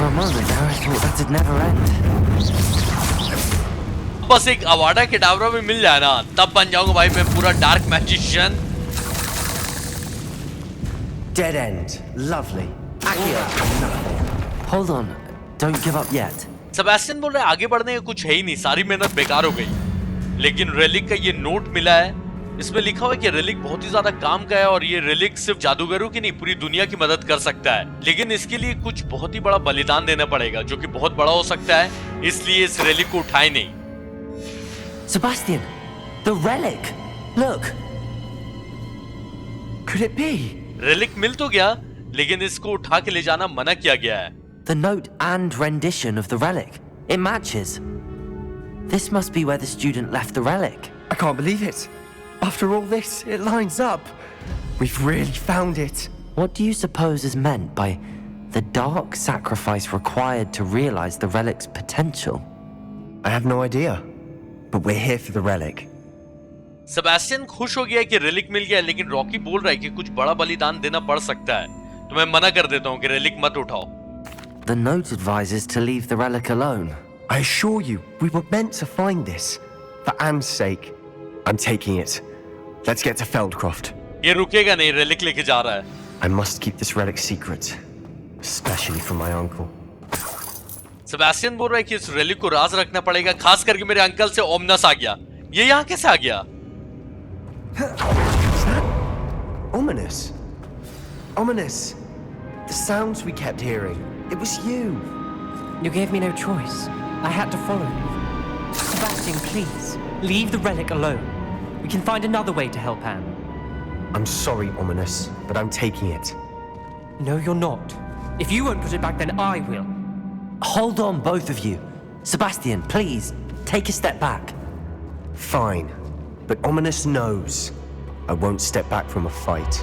For a moment there, I thought that would never end. बस एक अवार्डा केडावरा भी मिल जाए ना, तब बन जाऊंगा भाई मैं पूरा dark magician. Dead end. Lovely. Accio. Hold on, don't give up yet. Sebastian बोल रहे आगे बढ़ने का कुछ है ही नहीं, सारी मेहनत बेकार हो गई। लेकिन रेलिक का ये नोट मिला है, इसमें लिखा हुआ है कि रेलिक बहुत ही ज्यादा काम का है और ये रेलिक सिर्फ जादूगरों की नहीं पूरी दुनिया की मदद कर सकता है, लेकिन इसके लिए कुछ बहुत ही बड़ा बलिदान देना पड़ेगा जो कि बहुत बड़ा हो सकता है, इसलिए इस रेलिक को उठाए नहीं। Sebastian, the relic! Look! Could it be? Relic मिल तो गया, लेकिन इसको उठा के ले जाना मना किया गया है। The note and rendition of the relic. It matches. This must be where the student left the relic. I can't believe it. After all this, it lines up. We've really found it. What do you suppose is meant by the dark sacrifice required to realize the relic's potential? I have no idea. But we're here for the relic. Sebastian खुश हो गया कि relic मिल गया, लेकिन Rocky बोल रहा है कि कुछ बड़ा बलिदान देना पड़ सकता है, तो मैं मना कर देता हूँ कि रेलिक मत उठाओ। The note advises to leave the relic alone. I assure you, we were meant to find this. For Anne's sake. I'm taking it. Let's get to Feldcroft. ये रुकेगा नहीं, रेलिक लेके जा रहा है। I must keep this relic secret. Especially from my uncle. Sebastian बोल रहा है कि इस रेलिक को राज रखना पड़ेगा, खास करके मेरे अंकल से ओमनस आ गया। ये यहाँ कैसे आ गया? Is that ominous? Ominous. The sounds we kept hearing. It was you. You gave me no choice. I had to follow you. Sebastian, please, leave the relic alone. We can find another way to help Anne. I'm sorry, Ominous, but I'm taking it. No, you're not. If you won't put it back, then I will. Hold on, both of you. Sebastian, please, take a step back. Fine. But Ominous knows. I won't step back from a fight.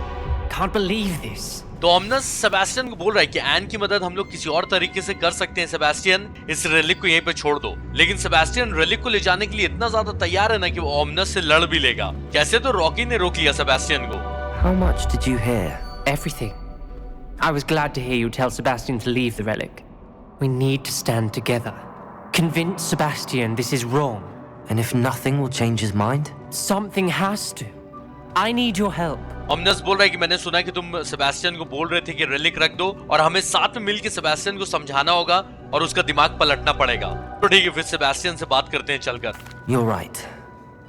Can't believe this. तो ओमनस Sebastian को बोल रहा है कि N की मदद हम लोग किसी और तरीके से कर सकते हैं। सेबेस्टियन, इस रेलिक को यहीं पे छोड़ दो। लेकिन सेबेस्टियन रेलिक को ले जाने के लिए इतना ज्यादा तैयार है ना कि वो ओमनस से लड़ भी लेगा। कैसे तो रॉकी ने रोक लिया सेबेस्टियन को। How much did you hear? Everything. I was glad to hear you tell Sebastian to leave the relic. We need to stand together. Convince Sebastian this is wrong. And if nothing will change his mind? Something has to. I need your help. ऑमनस बोल रहा है कि मैंने सुना कि तुम Sebastian को बोल रहे थे कि रेलिक रख दो और हमें साथ में मिलकर सेबेस्टियन को समझाना होगा और उसका दिमाग पलटना पड़ेगा। तो ठीक है, फिर सेबेस्टियन से बात करते हैं चलकर। You're right.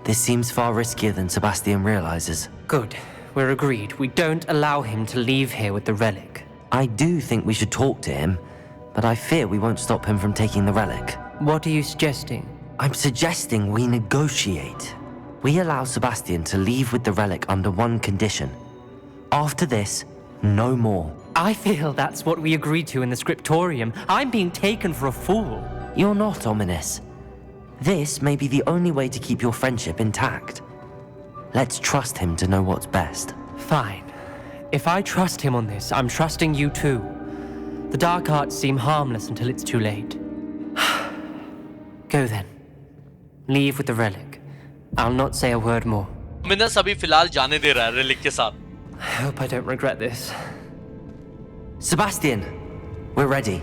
This seems far riskier than Sebastian realizes. Good. We're agreed. We don't allow him to leave here with the relic. I do think we should talk to him, but I fear we won't stop him from taking the relic. What are you suggesting? I'm suggesting we negotiate. We allow Sebastian to leave with the relic under one condition. After this, no more. I feel that's what we agreed to in the scriptorium. I'm being taken for a fool. You're not ominous. This may be the only way to keep your friendship intact. Let's trust him to know what's best. Fine. If I trust him on this, I'm trusting you too. The dark arts seem harmless until it's too late. Go then. Leave with the relic. I'll not say a word more. ऑमनस अभी फिलहाल जाने दे रहा है relic के साथ। I hope I don't regret this. Sebastian, we're ready.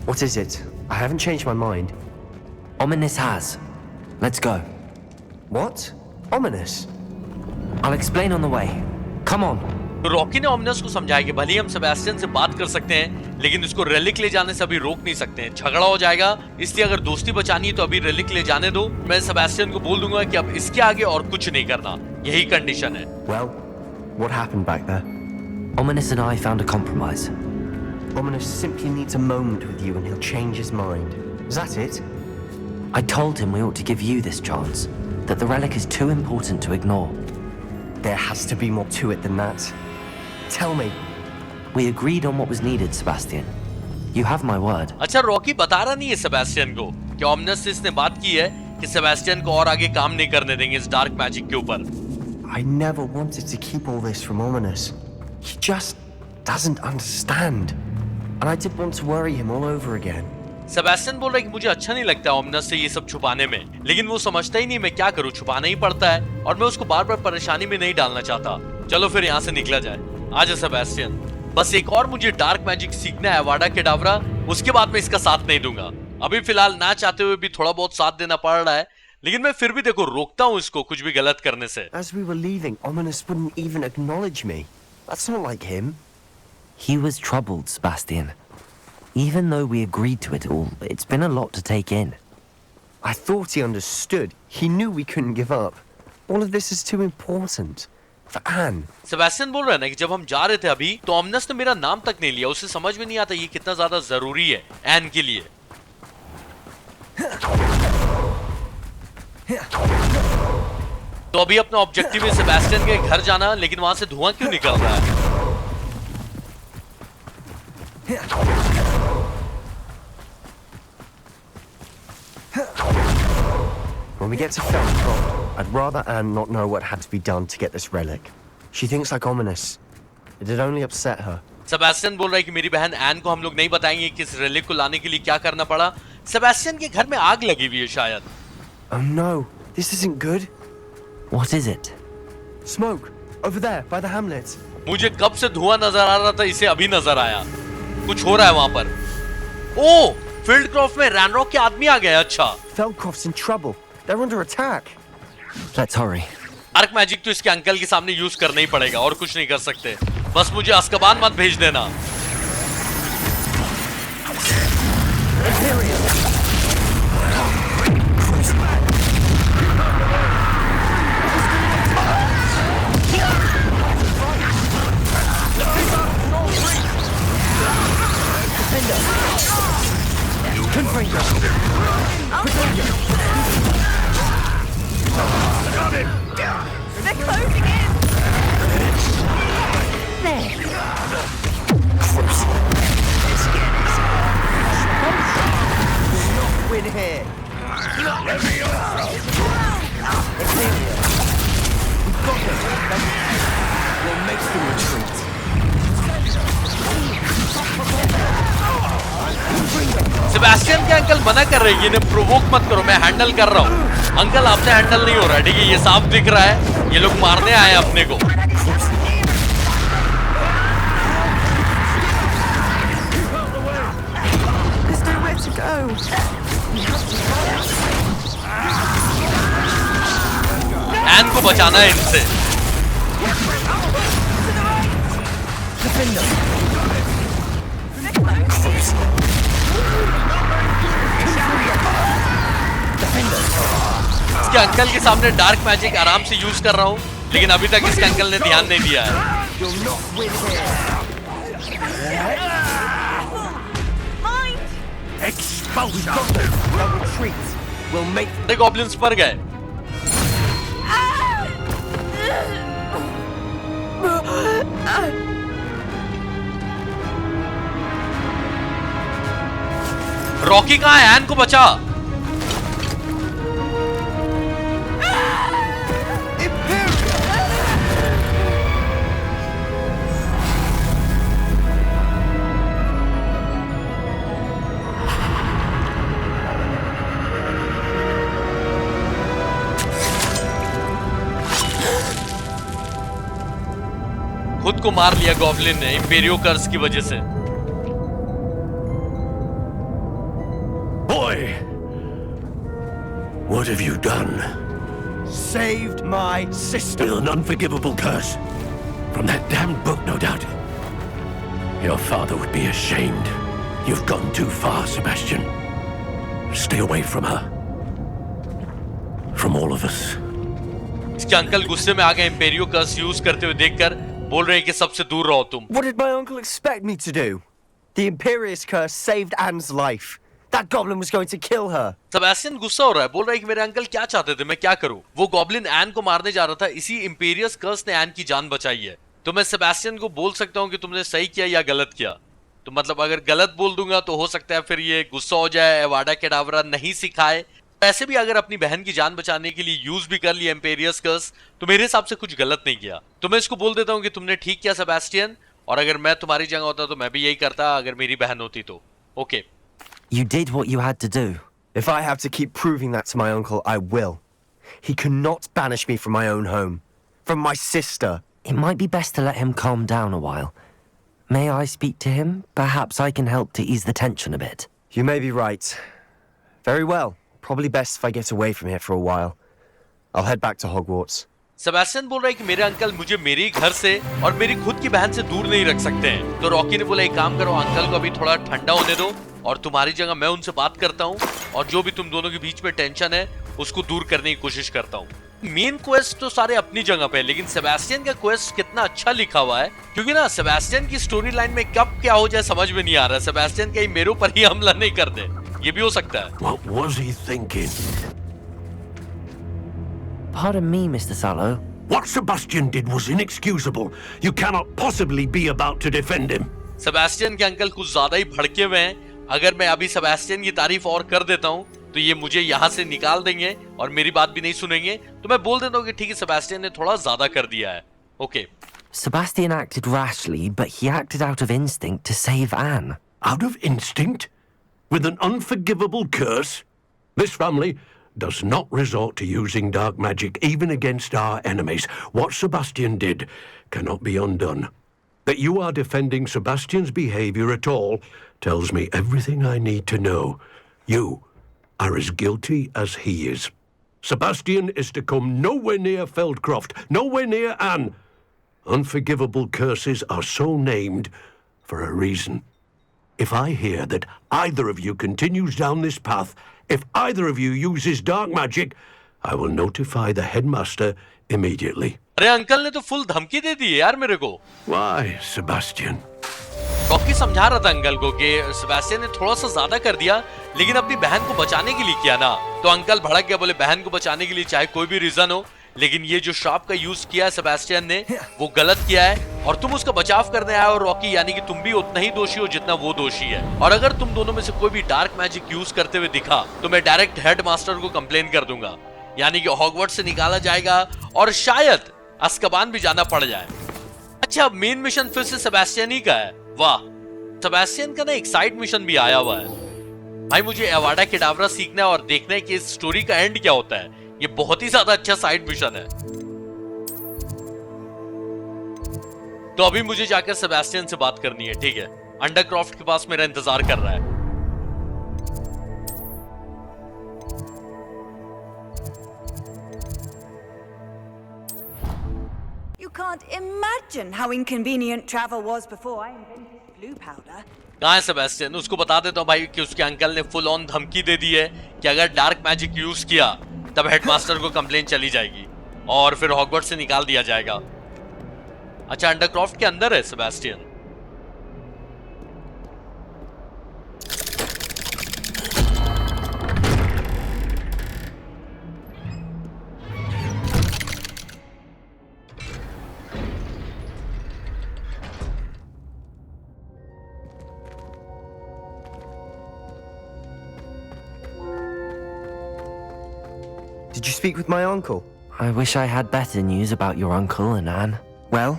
What is it? I haven't changed my mind. Ominous has. Let's go. What? Ominous? I'll explain on the way. Come on. तो Rocky ने ऑमनस को समझाया कि भले ही हम Sebastian से बात कर सकते हैं, लेकिन इसको रेलिक ले जाने से अभी रोक नहीं सकते हैं, झगड़ा हो जाएगा। इसलिए अगर दोस्ती बचानी है तो अभी रेलिक ले जाने दो। मैं सेबेस्टियन को बोल दूंगा कि अब इसके आगे और कुछ नहीं करना, यही कंडीशन है। Well, what happened back there? Ominous and I found a compromise. Ominous simply needs a moment with you and he'll change his mind. Is that it? I told him we ought to give you this chance, that the relic is too important to ignore. There has to be more to it than that. Tell me. We agreed on what was needed, Sebastian. You have my word. अच्छा, Rocky बता रहा नहीं है Sebastian को कि ऑमनस से इसने बात की है कि सेबेस्टियन को और आगे काम नहीं करने देंगे इस डार्क मैजिक के ऊपर। I never wanted to keep all this from Ominous. He just doesn't understand. And I didn't want to worry him all over again. Sebastian बोल रहा है कि मुझे अच्छा नहीं लगता है ऑमनस से ये सब छुपाने में, लेकिन वो समझता ही नहीं मैं क्या करूं, छुपाना ही पड़ता है और मैं उसको बार बार परेशानी में नहीं डालना चाहता। चलो फिर यहाँ से निकला जाए। आजा सेबेस्टियन, बस एक और मुझे डार्क मैजिक सीखना है वाडा केडावरा, उसके बाद मैं इसका साथ नहीं दूंगा। अभी फिलहाल ना चाहते हुए भी थोड़ा बहुत साथ देना पड़ रहा है, लेकिन मैं फिर भी देखो रोकता हूँ इसको कुछ भी गलत करने से। As we were leaving, Ominous wouldn't even acknowledge me. That's not like him. He was troubled, Sebastian. Even though we agreed to it all, it's been a lot to take in. I thought he understood. He knew we couldn't give up. All of this is too important. For Anne. Sebastian बोल रहा है ना कि जब हम जा रहे थे अभी तो ऑमनस ने मेरा नाम तक नहीं लिया, उसे समझ में नहीं आता ये कितना ज्यादा जरूरी है एन के लिए। तो अभी अपना ऑब्जेक्टिव है सेबेस्टियन के घर जाना, लेकिन वहां से धुआं क्यों निकल रहा है? When we get to Feldcroft, I'd rather Anne not know what had to be done to get this relic. She thinks like Ominous. It'd only upset her. Sebastian बोल रहा है कि मेरी बहन एन को हम लोग नहीं बताएंगे कि इस रेलिक को लाने के लिए क्या करना पड़ा। सेबेस्टियन के घर में आग लगी हुई है शायद। Oh no, this isn't good. What is it? Smoke, over there, by the hamlet. मुझे कब से धुआं नजर आ रहा था, इसे अभी नजर आया। कुछ हो रहा है वहां पर। ओ, फील्डक्रॉफ्ट में रैनरॉक के आदमी आ गए। अच्छा, Feldcroft's in trouble. They're under attack. Let's hurry. Dark magic तो इसके अंकल के सामने यूज करना ही पड़ेगा, और कुछ नहीं कर सकते। बस मुझे अस्कबान मत भेज देना। They're closing in! There. Win here. Imperio! We've got them. We'll make them retreat. Sebastian के अंकल मना कर रहे हैं, इन्हें प्रोवोक मत करो, मैं हैंडल कर रहा हूँ। अंकल आपसे हैंडल नहीं हो रहा, ठीक है, ये साफ दिख रहा है, ये लोग मारने आए हैं अपने को। There's nowhere to go. बचाना है इनसे। इसके अंकल के सामने डार्क मैजिक आराम से यूज कर रहा हूँ, लेकिन अभी तक इसके अंकल ने ध्यान नहीं दिया है। गॉब्लिन्स पर गए। रॉकी कहाँ है? एन को बचा। खुद को मार लिया गॉब्लिन ने इंपेरियो कर्स की वजह से। Boy, what have you done? Saved my sister. With an unforgivable curse. From that damned book, no doubt. Your father would be ashamed. You've gone too far, Sebastian. Stay away from her. From all of us. इसके uncle गुस्से में आ गए इंपेरियो कर्स use करते हुए देखकर, बोल रहे हैं कि सबसे दूर रहो तुम। What did my uncle expect me to do? The Imperious curse saved Anne's life. That goblin was going to kill her. Sebastian गुस्सा हो रहा है, बोल रहा है कि मेरे अंकल क्या चाहते थे, मैं क्या करूं? वो गॉब्लिन एन को मारने जा रहा था, इसी इंपेरियस कर्स ने एन की जान बचाई है। तो मैं सेबेस्टियन को बोल सकता हूं कि तुमने सही किया या गलत किया। तो मतलब अगर गलत बोल दूंगा तो हो सकता है फिर ये गुस्सा हो जाए, एवाडा केडावरा नहीं सिखाए। ऐसे भी अगर अपनी बहन की जान बचाने के लिए यूज भी कर लिया इंपेरियस कर्स, तो मेरे हिसाब से कुछ गलत नहीं किया। तो मैं इसको बोल देता हूं कि तुमने ठीक किया सेबेस्टियन, और अगर मैं तुम्हारी जगह होता तो मैं भी यही करता अगर मेरी बहन होती तो। Okay. You did what you had to do. If I have to keep proving that to my uncle, I will. He cannot banish me from my own home. From my sister. It might be best to let him calm down a while. May I speak to him? Perhaps I can help to ease the tension a bit. You may be right. Very well. Probably best if I get away from here for a while. I'll head back to Hogwarts. Sebastian बोल रहा है कि मेरे uncle मुझे मेरे घर से और मेरी खुद की बहन से दूर नहीं रख सकते हैं। तो रॉकी ने बोला एक काम करो, अंकल को अभी थोड़ा ठंडा होने दो और तुम्हारी जगह मैं उनसे बात करता हूँ और जो भी तुम दोनों के बीच में टेंशन है उसको दूर करने की कोशिश करता हूँ। मेन क्वेस्ट तो सारे अपनी जगह पे है, लेकिन सेबेस्टियन का क्वेस्ट कितना अच्छा लिखा हुआ है, क्योंकि ना सेबेस्टियन की स्टोरी लाइन में कब क्या हो जाए समझ में नहीं आ रहा है। सेबेस्टियन कहीं मेरे ऊपर ही हमला नहीं कर दे, ये भी हो सकता है। What was he thinking? Pardon me, Mr. Sallow. What Sebastian did was inexcusable. You cannot possibly be about to defend him. Sebastian के अंकल कुछ ज्यादा ही भड़के हुए हैं। अगर मैं अभी सेबेस्टियन की तारीफ और कर देता हूँ तो ये मुझे यहाँ से निकाल देंगे और मेरी बात भी नहीं सुनेंगे। तो मैं बोल देता हूँ कि ठीक है, सेबेस्टियन ने थोड़ा ज्यादा कर दिया है। Okay. Sebastian acted rashly, but he acted out of instinct to save Anne. Out of instinct? With an unforgivable curse? This family does not resort to using dark magic even against our enemies. What Sebastian did cannot be undone. That you are defending Sebastian's behavior at all tells me everything I need to know. You are as guilty as he is. Sebastian is to come nowhere near Feldcroft, nowhere near Anne. Unforgivable curses are so named for a reason. If I hear that either of you continues down this path, if either of you uses dark magic, I will notify the headmaster immediately. अरे uncle ने तो full धमकी दे दी है यार मेरे को। Why, Sebastian? Rocky समझा रहा था अंकल को कि सेबेस्टियन ने थोड़ा सा ज्यादा कर दिया, लेकिन अपनी बहन को बचाने के लिए किया ना। तो अंकल भड़क गया, बोले बहन को बचाने के लिए चाहे कोई भी रीजन हो, लेकिन ये जो श्राप का यूज किया है सेबेस्टियन ने वो गलत किया है और तुम उसका बचाव करने आए हो रॉकी, यानी कि तुम भी उतना ही दोषी हो जितना वो दोषी है। और अगर तुम दोनों में से कोई भी डार्क मैजिक यूज करते हुए दिखा तो मैं डायरेक्ट हेडमास्टर को कंप्लेन कर दूंगा, यानी कि हॉगवर्ट्स से निकाला जाएगा और शायद अज़्काबान भी जाना पड़ जाए। अच्छा, अब मेन मिशन फिर से सेबेस्टियन ही का है। वाह, सेबेस्टियन का ना एक साइड मिशन भी आया हुआ है। भाई मुझे एवाडा केडावरा सीखना है और देखना है कि इस स्टोरी का एंड क्या होता है। ये बहुत ही ज्यादा अच्छा साइड मिशन है। तो अभी मुझे जाकर सेबेस्टियन से बात करनी है, ठीक है। अंडरक्रॉफ्ट के पास मेरा इंतजार कर रहा है। can't imagine how inconvenient travel was before I invented blue powder. कहाँ है सेबेस्टियन? उसको बता देता हूँ भाई कि उसके अंकल ने फुल ऑन धमकी दे दी है कि अगर डार्क मैजिक यूज किया तब हेडमास्टर को कंप्लेन चली जाएगी और फिर हॉगवर्ट्स से निकाल दिया जाएगा। अच्छा, अंडरक्रॉफ्ट के अंदर है Sebastian. Did you speak with my uncle? I wish I had better news about your uncle and Anne. Well,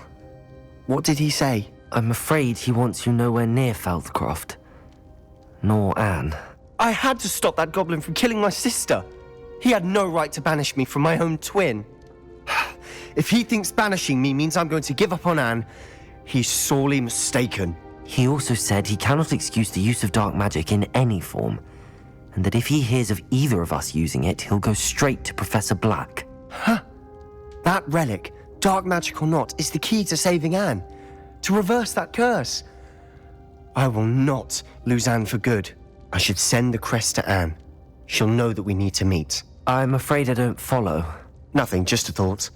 what did he say? I'm afraid he wants you nowhere near Feldcroft. Nor Anne. I had to stop that goblin from killing my sister. He had no right to banish me from my own twin. If he thinks banishing me means I'm going to give up on Anne, he's sorely mistaken. He also said he cannot excuse the use of dark magic in any form, and that if he hears of either of us using it, he'll go straight to Professor Black. Huh. That relic, dark magic or not, is the key to saving Anne. To reverse that curse. I will not lose Anne for good. I should send the crest to Anne. She'll know that we need to meet. I'm afraid I don't follow. Nothing, just a thought.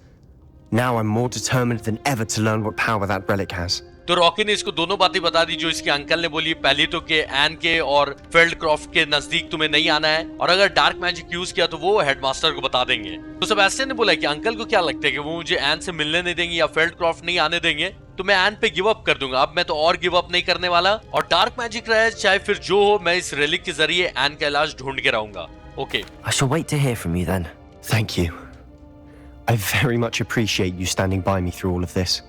Now I'm more determined than ever to learn what power that relic has. तो Rocky ने इसको दोनों बातें बता दी जो इसके uncle ने बोली। पहली तो कि एन के और फेल्डक्रॉफ्ट के नजदीक तुम्हें नहीं आना है, और अगर डार्क मैजिक यूज किया तो वो हेडमास्टर को बता देंगे। तो सेबेस्टियन ने बोला कि अंकल को क्या लगता है कि वो मुझे एन से मिलने नहीं देंगे या फेल्डक्रॉफ्ट नहीं आने देंगे, तो मैं एन पे गिव अप कर दूंगा। अब मैं तो और गिव अप नहीं करने वाला, और डार्क मैजिक रहे चाहे फिर जो हो, मैं इस रेलिक के जरिए एन का इलाज ढूंढ के रहूंगा। Okay. I shall wait to hear from you then. Thank you. I very much appreciate you standing by me through all of this.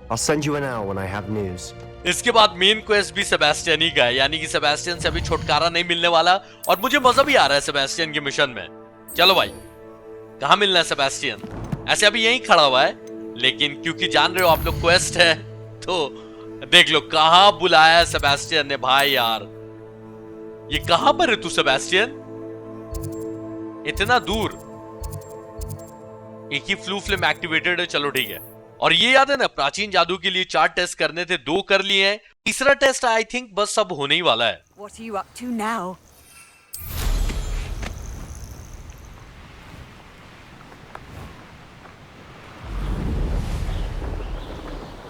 I'll send you an hour when I have news. इसके बाद main quest भी Sebastian ही का है, यानी कि Sebastian से अभी छुटकारा नहीं मिलने वाला, और मुझे मजा भी आ रहा है सेबेस्टियन के मिशन में। चलो भाई, कहाँ मिलना है सेबेस्टियन? ऐसे अभी यहीं खड़ा हुआ है, लेकिन क्योंकि जान रहे हो आप लोग क्वेस्ट है, तो देख लो कहाँ बुलाया है सेबेस्टियन ने। भाई यार, ये कहाँ पर है तू सेबेस्टियन? इतना दूर। एक ही फ्लू फ्लेम एक्टिवेटेड है, चलो ठीक है। और ये याद है ना, प्राचीन जादू के लिए 4 टेस्ट करने थे, 2 कर लिए हैं, तीसरा टेस्ट आई थिंक बस सब होने ही वाला है। What are you up to now?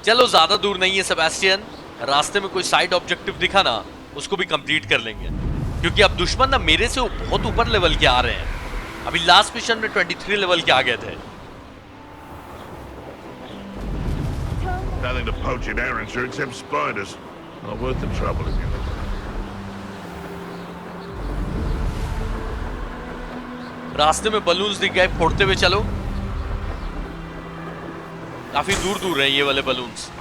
चलो ज्यादा दूर नहीं है सेबेस्टियन, रास्ते में कोई साइड ऑब्जेक्टिव दिखा ना, उसको भी कंप्लीट कर लेंगे, क्योंकि अब दुश्मन ना मेरे से बहुत ऊपर लेवल के आ रहे हैं। अभी लास्ट मिशन में 23 लेवल के आ गए थे। Nothing to poach in errands here except spiders. Not worth the trouble if you look. रास्ते में बलून्स दिख गए, फोड़ते हुए चलो। काफी दूर दूर हैं ये वाले बलून्स।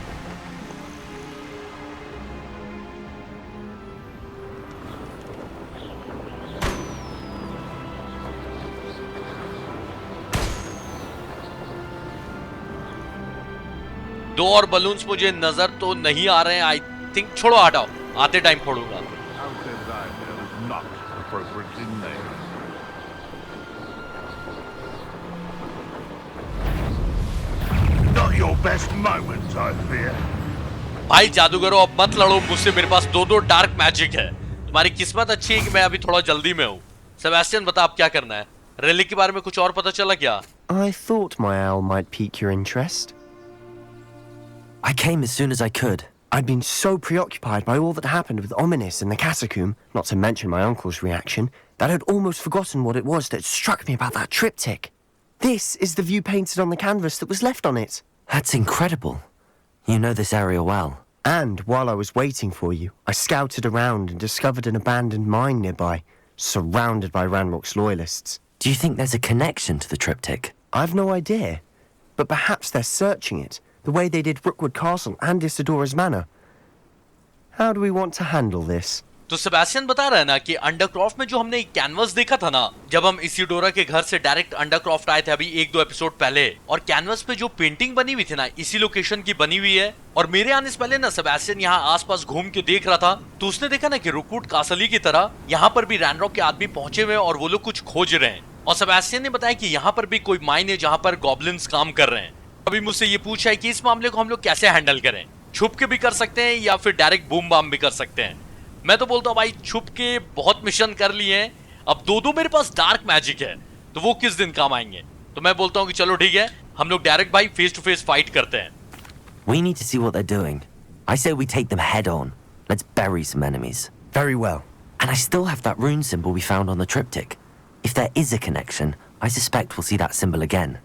दो और बलून्स मुझे नजर तो नहीं आ रहे हैं। आई थिंक छोड़ो, हटाओ, आते time फोड़ूंगा। Not your best moment, I fear. भाई जादूगरों, अब मत लड़ो मुझसे, मेरे पास 2 डार्क मैजिक है। तुम्हारी किस्मत अच्छी है कि मैं अभी थोड़ा जल्दी में हूँ। सेबेस्टियन बता अब क्या करना है? रैली के बारे में कुछ और पता चला क्या? I thought my owl might pique your interest. I came as soon as I could. I'd been so preoccupied by all that happened with Ominis and the catacomb, not to mention my uncle's reaction, that I'd almost forgotten what it was that struck me about that triptych. This is the view painted on the canvas that was left on it. That's incredible. You know this area well. And while I was waiting for you, I scouted around and discovered an abandoned mine nearby, surrounded by Ranrock's loyalists. Do you think there's a connection to the triptych? I've no idea, but perhaps they're searching it, the way they did Rookwood Castle and Isidora's Manor. How do we want to handle this? तो Sebastian बता रहा है ना कि अंडरक्रॉफ्ट में जो हमने एक कैनवस देखा था ना, जब हम इसिडोरा के घर से डायरेक्ट अंडरक्रॉफ्ट आए थे अभी 1-2 एपिसोड पहले, और कैनवस पे जो पेंटिंग बनी हुई थी ना, इसी लोकेशन की बनी हुई है। और मेरे आने से पहले ना सेबेस्टियन यहाँ आसपास घूम के देख रहा था, तो उसने देखा ना कि रुकवुड कासली की तरह यहाँ पर भी रैनरॉक के आदमी पहुंचे हुए और वो लोग कुछ खोज रहे हैं। और सेबेस्टियन ने बताया कि यहाँ पर भी कोई माइन है जहाँ पर गॉब्लिन्स काम कर रहे हैं। अभी मुझसे ये पूछा है कि इस मामले को हम लोग कैसे हैंडल करें, छुप के भी कर सकते हैं या फिर डायरेक्ट बूम बाम भी कर सकते हैं। मैं तो बोलता हूँ भाई छुप के बहुत मिशन कर लिए हैं, अब दो मेरे पास डार्क मैजिक है तो वो किस दिन काम आएंगे। तो मैं बोलता हूँ कि चलो ठीक है, हम लोग डायरेक्ट भाई फेस टू फेस फाइट करते हैं। We need to see what they're doing. I say we take them head on. Let's bury some enemies. Very well. And I still have that rune symbol we found on the triptych. If there is a connection, I suspect we'll see that symbol again.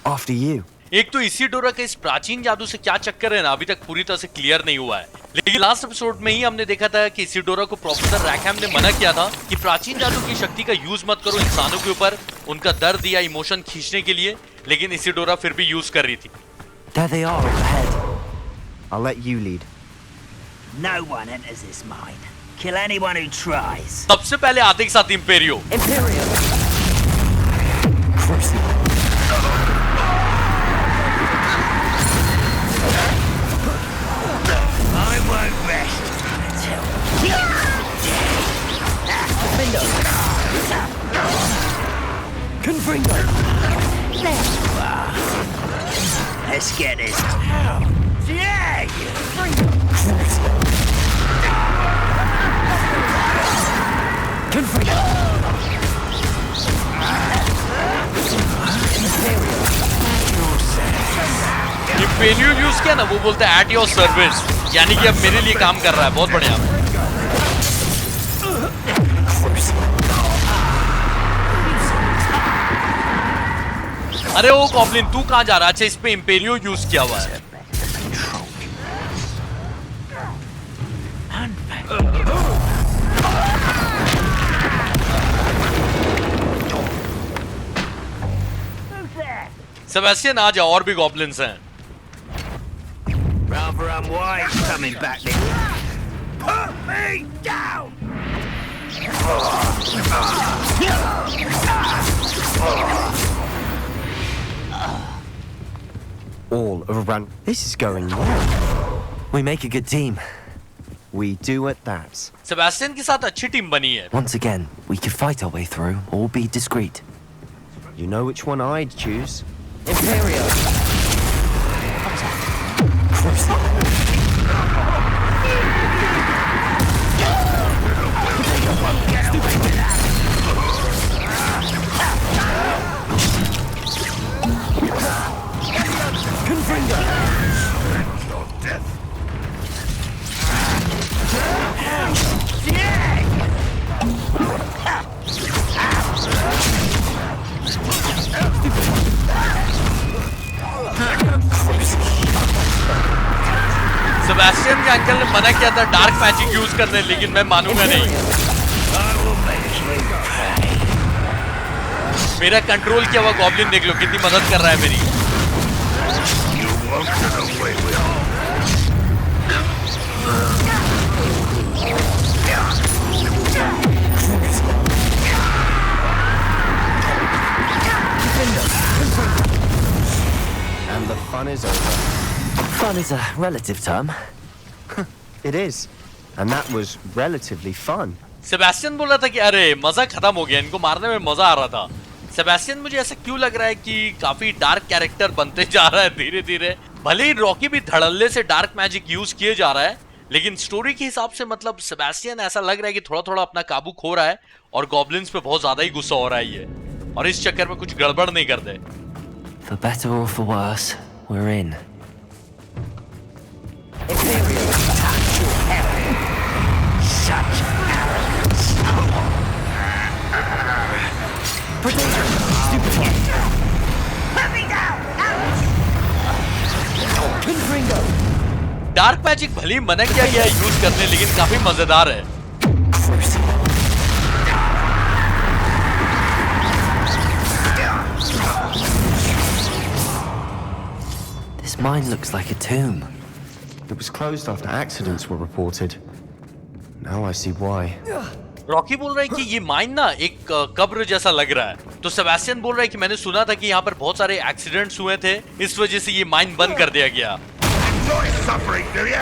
After you. एक तो Isidora का इस प्राचीन जादू से क्या चक्कर है ना, अभी तक पूरी तरह से क्लियर नहीं हुआ है। लेकिन लास्ट एपिसोड में ही हमने देखा था कि इसिडोरा को प्रोफेसर रैकहैम ने मना किया था कि प्राचीन जादू की शक्ति का यूज मत करो इंसानों के ऊपर, उनका दर्द या इमोशन खींचने के लिए, लेकिन इसिडोरा फिर भी यूज कर रही थी। There they are up ahead. I'll let you lead. No one enters this mine. Kill anyone who tries. सबसे पहले आते के साथ इंपेरियो। Imperio! I won't rest until Confringo! let's get this. Yeah, you. Confringo! Imperio use किया ना, वो बोलता है एट योर सर्विस, यानी कि अब मेरे लिए काम कर रहा है। बहुत बढ़िया। अरे ओ गॉब्लिन तू कहां जा रहा है? अच्छा इस पे इंपेरियो यूज किया हुआ है। सेबेस्टियन आ जाओ, और भी गॉब्लिन्स हैं। Rather unwise coming back this. Put me down. All of a run. This is going well. We make a good team. We do at that. Sebastian के साथ अच्छी टीम बनी है। Once again, we could fight our way through or be discreet. You know which one I'd choose. Imperio! Sebastian के uncle ने मना किया था डार्क मैजिक यूज करने, लेकिन मैं मानूंगा नहीं। मेरा कंट्रोल किया हुआ गॉब्लिन देख लो कितनी मदद कर रहा है मेरी। And the fun is over. Fun is a relative term. It is. And that was relatively fun. Sebastian बोल रहा था कि अरे मजा खत्म हो गया, इनको मारने में मजा आ रहा था। सेबेस्टियन मुझे ऐसा क्यों लग रहा है कि काफी डार्क कैरेक्टर बनते जा रहा है धीरे धीरे। भले ही रॉकी भी धड़ल्ले से डार्क मैजिक यूज किए जा रहा है, लेकिन स्टोरी के हिसाब से मतलब सेबेस्टियन ऐसा लग रहा है कि थोड़ा थोड़ा अपना काबू खो रहा है और गॉब्लिन्स पे बहुत ज्यादा ही गुस्सा हो रहा है ये, और इस चक्कर में कुछ गड़बड़ नहीं कर दे। For better or for worse, we're in. Imperio, touch your heaven. Such arrogance. Put me down. Confringo! Dark magic भले ही मना किया गया है यूज करने, लेकिन काफी मजेदार है। This mine looks like a tomb. It was closed after accidents were reported. Now I see why. Rocky बोल रहा है कि ये माइन ना एक कब्र जैसा लग रहा है, तो सेबेस्टियन बोल रहा है कि मैंने सुना था कि यहाँ पर बहुत सारे एक्सीडेंट्स हुए थे, इस वजह से ये माइन बंद कर दिया गया। Enjoy suffering, do you?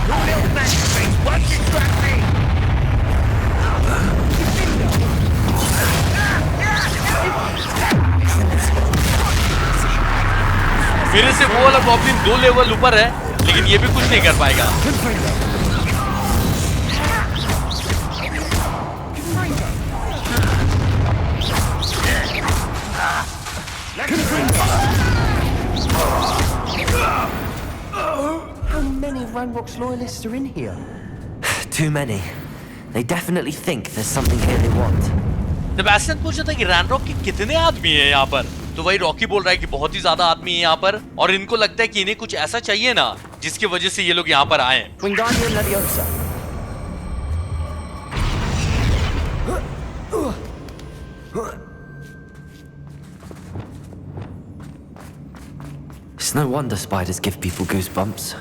Your little magic thing's Won't distract me! मेरे से वो वाला गॉब्लिन 2 लेवल ऊपर है, लेकिन ये भी कुछ नहीं कर पाएगा। How many Ranrock's loyalists are in here? Too many. They definitely think there's something here they want. Sebastian पूछ रहा था कि रैनरॉक के कितने आदमी हैं यहाँ पर, तो वही रॉकी बोल रहा है कि बहुत ही ज्यादा आदमी है यहाँ पर, और इनको लगता है कि इन्हें कुछ ऐसा चाहिए ना जिसकी वजह से ये लोग यहाँ पर आए। Wingardium Leviosa. It's no wonder spiders give people goosebumps.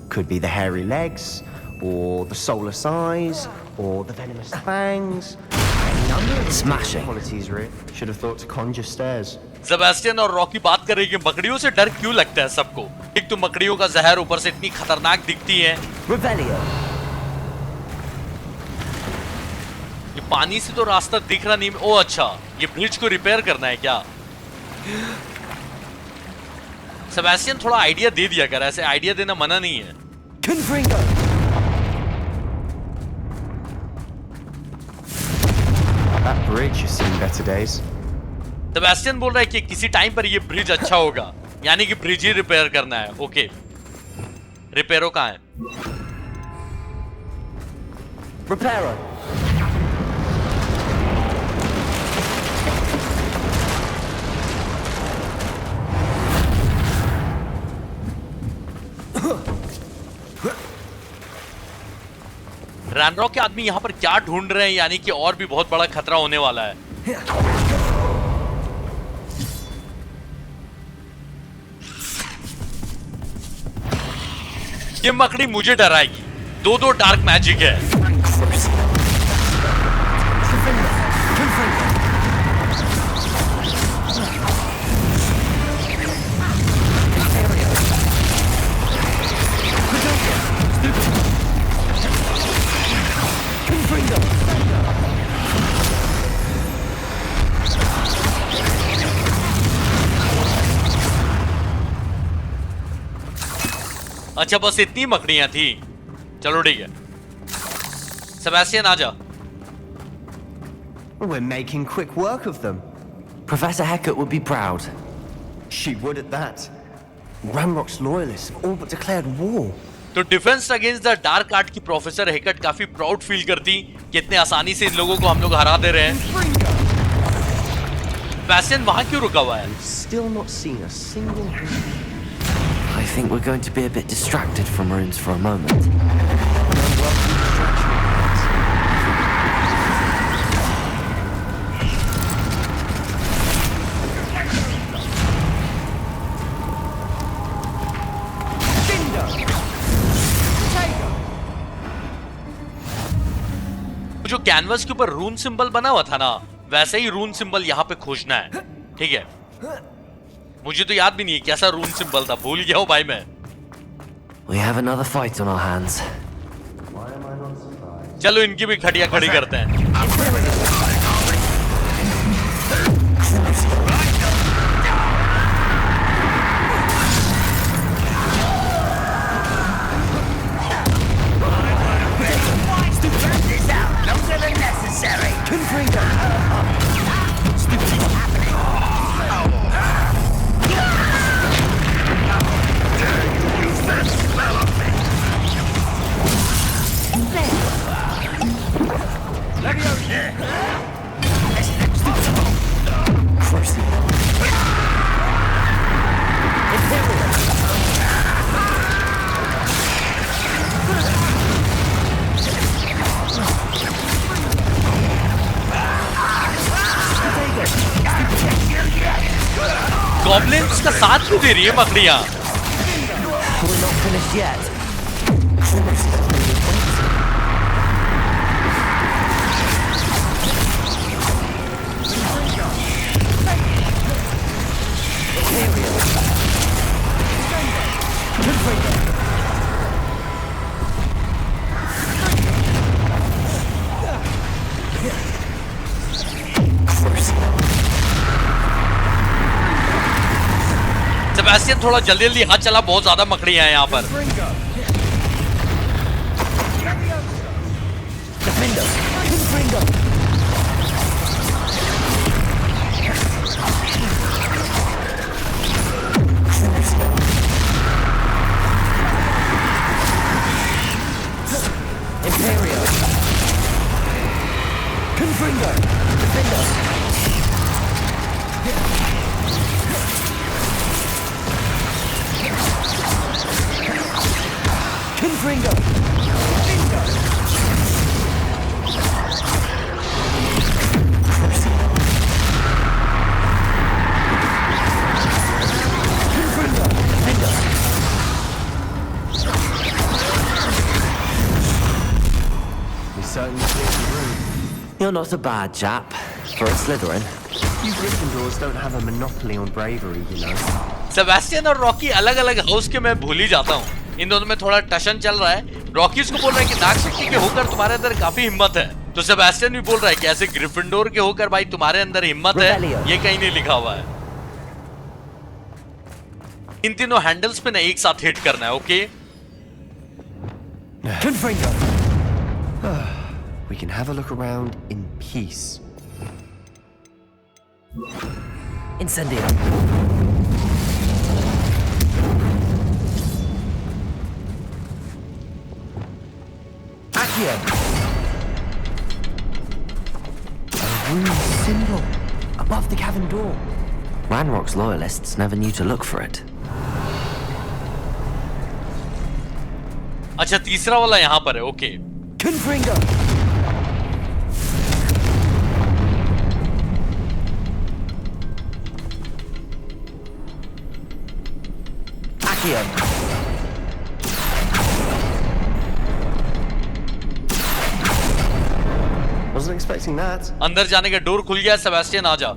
Could be the hairy legs, or the soulless eyes, or the venomous fangs. Any number of Smashing. qualities, really. Should have thought to conjure stairs. Sebastian और Rocky बात कर रहे हैं कि मकड़ियों से डर क्यों लगता है सबको। एक तो मकड़ियों का जहर ऊपर से इतनी खतरनाक दिखती है। Revelio. ये पानी से तो रास्ता दिख रहा नहीं। ओ अच्छा, ये ब्रिज को रिपेयर करना है क्या? सेबेस्टियन थोड़ा आइडिया दे दिया कर, ऐसे आइडिया देना मना नहीं है। Confringo. That bridge has seen better days. Sebastian बोल रहा है कि किसी टाइम पर ये ब्रिज अच्छा होगा, यानी कि ब्रिज ही रिपेयर करना है। ओके, रिपेयरो कहाँ है? Reparo. रैनरॉक के आदमी यहाँ पर क्या ढूंढ रहे हैं, यानी कि और भी बहुत बड़ा खतरा होने वाला है। ये मकड़ी मुझे डराएगी। 2 डार्क मैजिक है। अच्छा, बस इतनी मकड़ियां थी। चलो ठीक है, सेबेस्टियन आजा। We're making quick work of them. Professor Hecat would be proud. She would at that. Ranrock's loyalists have all but declared war. तो defence against the dark art की प्रोफेसर हेकट काफी प्राउड फील करती कि इतने आसानी से इन लोगों को हम लोग हरा दे रहे हैं। सेबेस्टियन वहां क्यों रुका हुआ है? Still not seen a single. I think we're going to be a bit distracted from runes for a moment. जो कैनवस के ऊपर रून सिंबल बना हुआ था ना, वैसे ही रून सिंबल यहाँ पे खोजना है। ठीक है, मुझे तो याद भी नहीं है कैसा रून सिंबल था, भूल गया हूँ भाई मैं। We have another fight on our hands. चलो इनकी भी खड़िया खड़ी करते हैं। गॉब्लिन्स का साथ क्यों दे रही है मकड़ियां? We're not finished yet. Sebastian थोड़ा जल्दी जल्दी हाथ चला, बहुत ज्यादा मकड़ियां हैं यहाँ पर। Imperio. Confringo. Defender. Confringo. Certainly cleared the room. You're not a bad chap for a Slytherin. You Gryffindors don't have a monopoly on bravery, you know. Sebastian और रॉकी अलग अलग हाउस के मैं भूल ही जाता हूँ। इन दोनों में थोड़ा टशन चल रहा है। रॉकी उसको बोल रहा है कि नाग शक्ति के होकर तुम्हारे अंदर काफी हिम्मत है, तो सेबेस्टियन भी बोल रहा है कि ऐसे ग्रिफिंडोर के होकर भाई तुम्हारे अंदर हिम्मत है, ये कहीं नहीं लिखा हुआ है। इन तीनों हैंडल्स पे ना एक साथ हिट करना है, okay? We can have a look around in peace. Incendio. Accio. A rune symbol above the cavern door. Ranrock's loyalists never knew to look for it. अच्छा, तीसरा वाला यहाँ पर है, okay. Confringo. Accio. Wasn't expecting that. अंदर जाने का door खुल गया। सेबेस्टियन आ जा।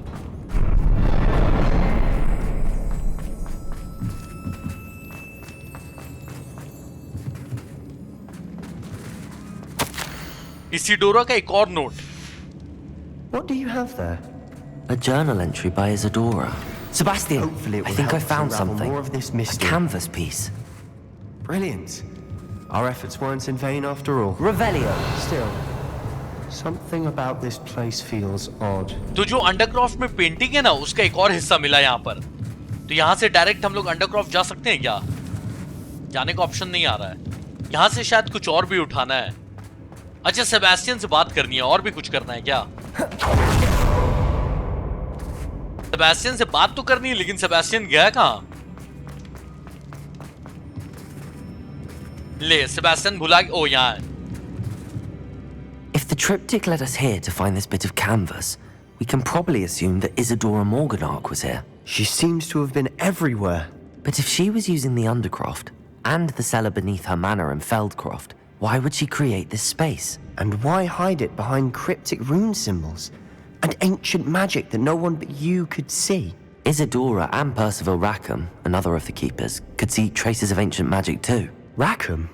इसीडोरा का एक और note. What do you have there? A journal entry by Isadora. Sebastian, Hopefully it will I think I help to found unravel something. more of this A mystery. canvas piece. Brilliant. Our efforts weren't in vain after all. Revelio. Still, something about this place feels odd. तो जो अंडरक्रॉफ्ट में painting है ना, उसका एक और हिस्सा मिला यहाँ पर। तो यहाँ से डायरेक्ट हम लोग अंडरक्रॉफ्ट जा सकते हैं क्या? जाने का ऑप्शन नहीं आ रहा है। यहाँ से शायद कुछ और भी उठाना है। अच्छा, सेबेस्टियन से बात करनी है, और भी कुछ करना है क्या? सेबेस्टियन से बात तो करनी है, लेकिन सेबेस्टियन गया कहाँ? ले, सेबेस्टियन भुला गया। ओ, यहाँ है। If the triptych led us here to find this bit of canvas, we can probably assume that Isadora Morganach was here. She seems to have been everywhere. But if she was using the Undercroft and the cellar beneath her manor in Feldcroft, why would she create this space? And why hide it behind cryptic rune symbols and ancient magic that no one but you could see? Isadora and Percival Rackham, another of the keepers, could see traces of ancient magic too. Rackham?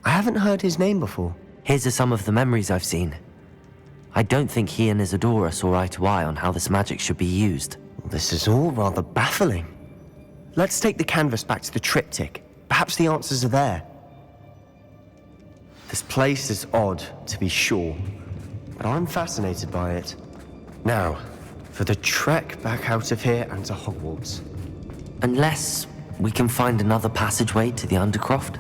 I haven't heard his name before. Here's some of the memories I've seen. I don't think he and Isadora saw eye to eye on how this magic should be used. This is all rather baffling. Let's take the canvas back to the triptych. Perhaps the answers are there. This place is odd, to be sure, but I'm fascinated by it. Now, for the trek back out of here and to Hogwarts. Unless we can find another passageway to the Undercroft.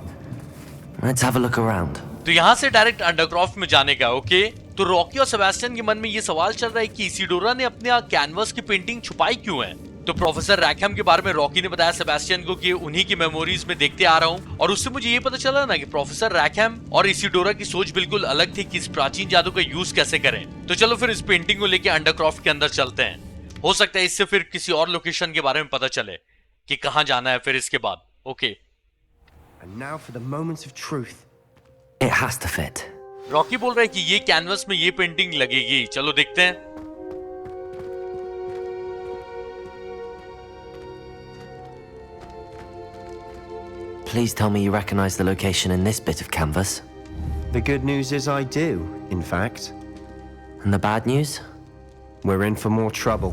Let's have a look around. तो यहाँ से direct अंडरक्रॉफ्ट में जाने का, okay? तो Rocky और Sebastian के मन में ये सवाल चल रहा है कि इसीडोरा ने अपने कैनवस की पेंटिंग छुपाई क्यों है? तो प्रोफेसर रैकहम के बारे में रॉकी ने बताया सेबेस्टियन को कि उन्हीं की मेमोरीज में देखते आ रहा हूँ, और उससे मुझे ये पता चला ना कि प्रोफेसर रैकहम और इसीडोरा की सोच बिल्कुल अलग थी कि इस प्राचीन जादू का यूज कैसे करें। तो चलो फिर इस पेंटिंग को लेके अंडरक्रॉफ्ट के अंदर चलते हैं। हो सकता है इससे फिर किसी और लोकेशन के बारे में पता चले कि कहाँ जाना है फिर इसके बाद, okay? And now for the moment of truth. It has to fit. Rocky बोल रहा है कि ये कैनवस में ये पेंटिंग लगेगी। चलो देखते हैं। Please tell me you recognize the location in this bit of canvas. The good news is I do, in fact. And the bad news? We're in for more trouble.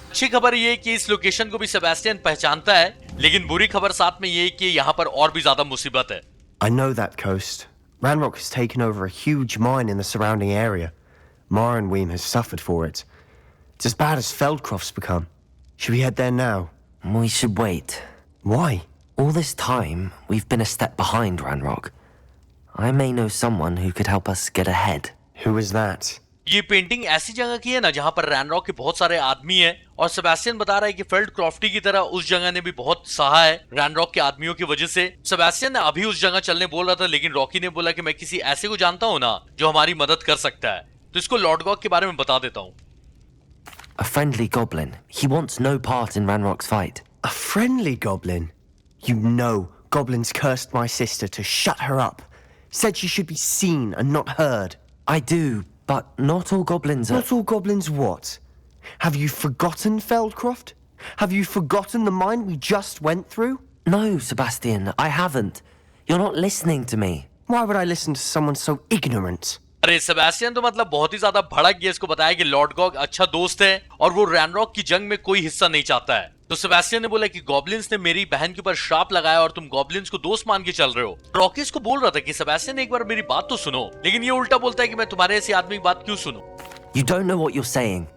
अच्छी खबर ये है कि इस लोकेशन को भी सेबेस्टियन पहचानता है, लेकिन बुरी खबर साथ में ये कि यहाँ पर और भी ज्यादा मुसीबत है। I know that coast. Ranrock has taken over a huge mine in the surrounding area. Morinweem has suffered for it. It's as bad as Feldcroft's become. Should we head there now? We should wait. Why? All this time, we've been a step behind Ranrock. I may know someone who could help us get ahead. Who is that? ये painting ऐसी जगह की है ना जहां पर Ranrok के बहुत सारे आदमी हैं और सेबेस्टियन बता रहा है कि फेल्ड क्रॉफ्टी की तरह उस जगह ने भी बहुत सहा है रैनरॉक के आदमियों की वजह से। सेबेस्टियन ने अभी उस जगह चलने बोल रहा था, लेकिन रॉकी ने बोला कि मैं किसी ऐसे को जानता हूं ना जो हमारी मदद कर सकता है, तो इसको लॉर्ड गॉग के बारे में बता देता हूं। A friendly goblin. He wants no part in Ranrock's fight. A friendly goblin? You know, goblins cursed my sister to shut her up. Said she should be seen and not heard. I do, but not all goblins are... Not all goblins what? Have you forgotten Feldcroft? Have you forgotten the mine we just went through? No, Sebastian, I haven't. You're not listening to me. Why would I listen to someone so ignorant? अरे Sebastian तो मतलब बहुत ही ज्यादा भड़क गया। इसको बताया कि लॉर्ड गॉग अच्छा दोस्त है और वो रैनरॉक की जंग में कोई हिस्सा नहीं चाहता है। तो सेबेस्टियन ने बोला कि गॉब्लिन्स ने मेरी बहन के ऊपर श्राप लगाया और तुम गॉब्लिन्स को दोस्त मान के चल रहे हो। रॉकी इसको बोल रहा था कि सेबेस्टियन एक बार मेरी बात तो सुनो, लेकिन ये उल्टा बोलता है कि मैं तुम्हारे ऐसे आदमी की बात क्यों सुनूं? You don't know what you're saying.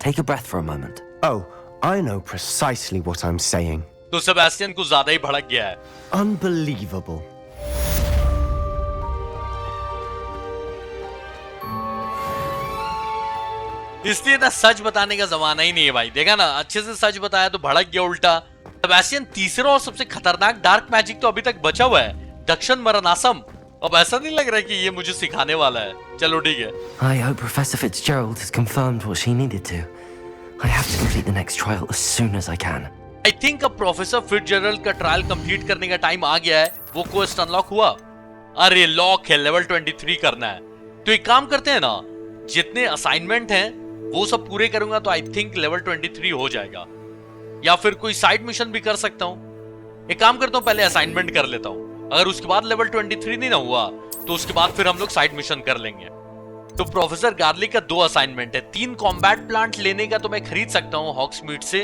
Take a breath for a moment. Oh, I know precisely what I'm saying. तो सेबेस्टियन कुछ ज्यादा ही भड़क गया है। Unbelievable. इसलिए ना सच बताने का जमाना ही नहीं है भाई। देखा ना, अच्छे से सच बताया तो भड़क गया उल्टा। सेबेस्टियन, तीसरा और सबसे खतरनाक डार्क मैजिक तो अभी तक बचा हुआ है, दक्षिण मरनासम। अब ऐसा नहीं लग रहा कि ये मुझे सिखाने वाला है। चलो ठीक है। I hope Professor Fitzgerald has confirmed what she needed to. I have to complete the next trial as soon as I can. I think अब प्रोफेसर फिट्जरल्ड का ट्रायल कंप्लीट करने का टाइम आ गया है। वो क्वेस्ट अनलॉक हुआ। अरे lock है, लेवल 23 करना है। तो एक काम करते हैं ना, जितने असाइनमेंट हैं वो सब पूरे करूंगा तो आई थिंक लेवल 23 हो जाएगा, या फिर कोई साइड मिशन भी कर सकता हूं। एक काम करता हूं, पहले असाइनमेंट कर लेता हूं। अगर उसके बाद लेवल 23 नहीं ना हुआ तो उसके बाद फिर हम लोग साइड मिशन कर लेंगे। तो प्रोफेसर गार्लिक का 2 असाइनमेंट है। 3 कॉम्बैट प्लांट लेने का तो मैं खरीद सकता हूँ हॉक्समीड से,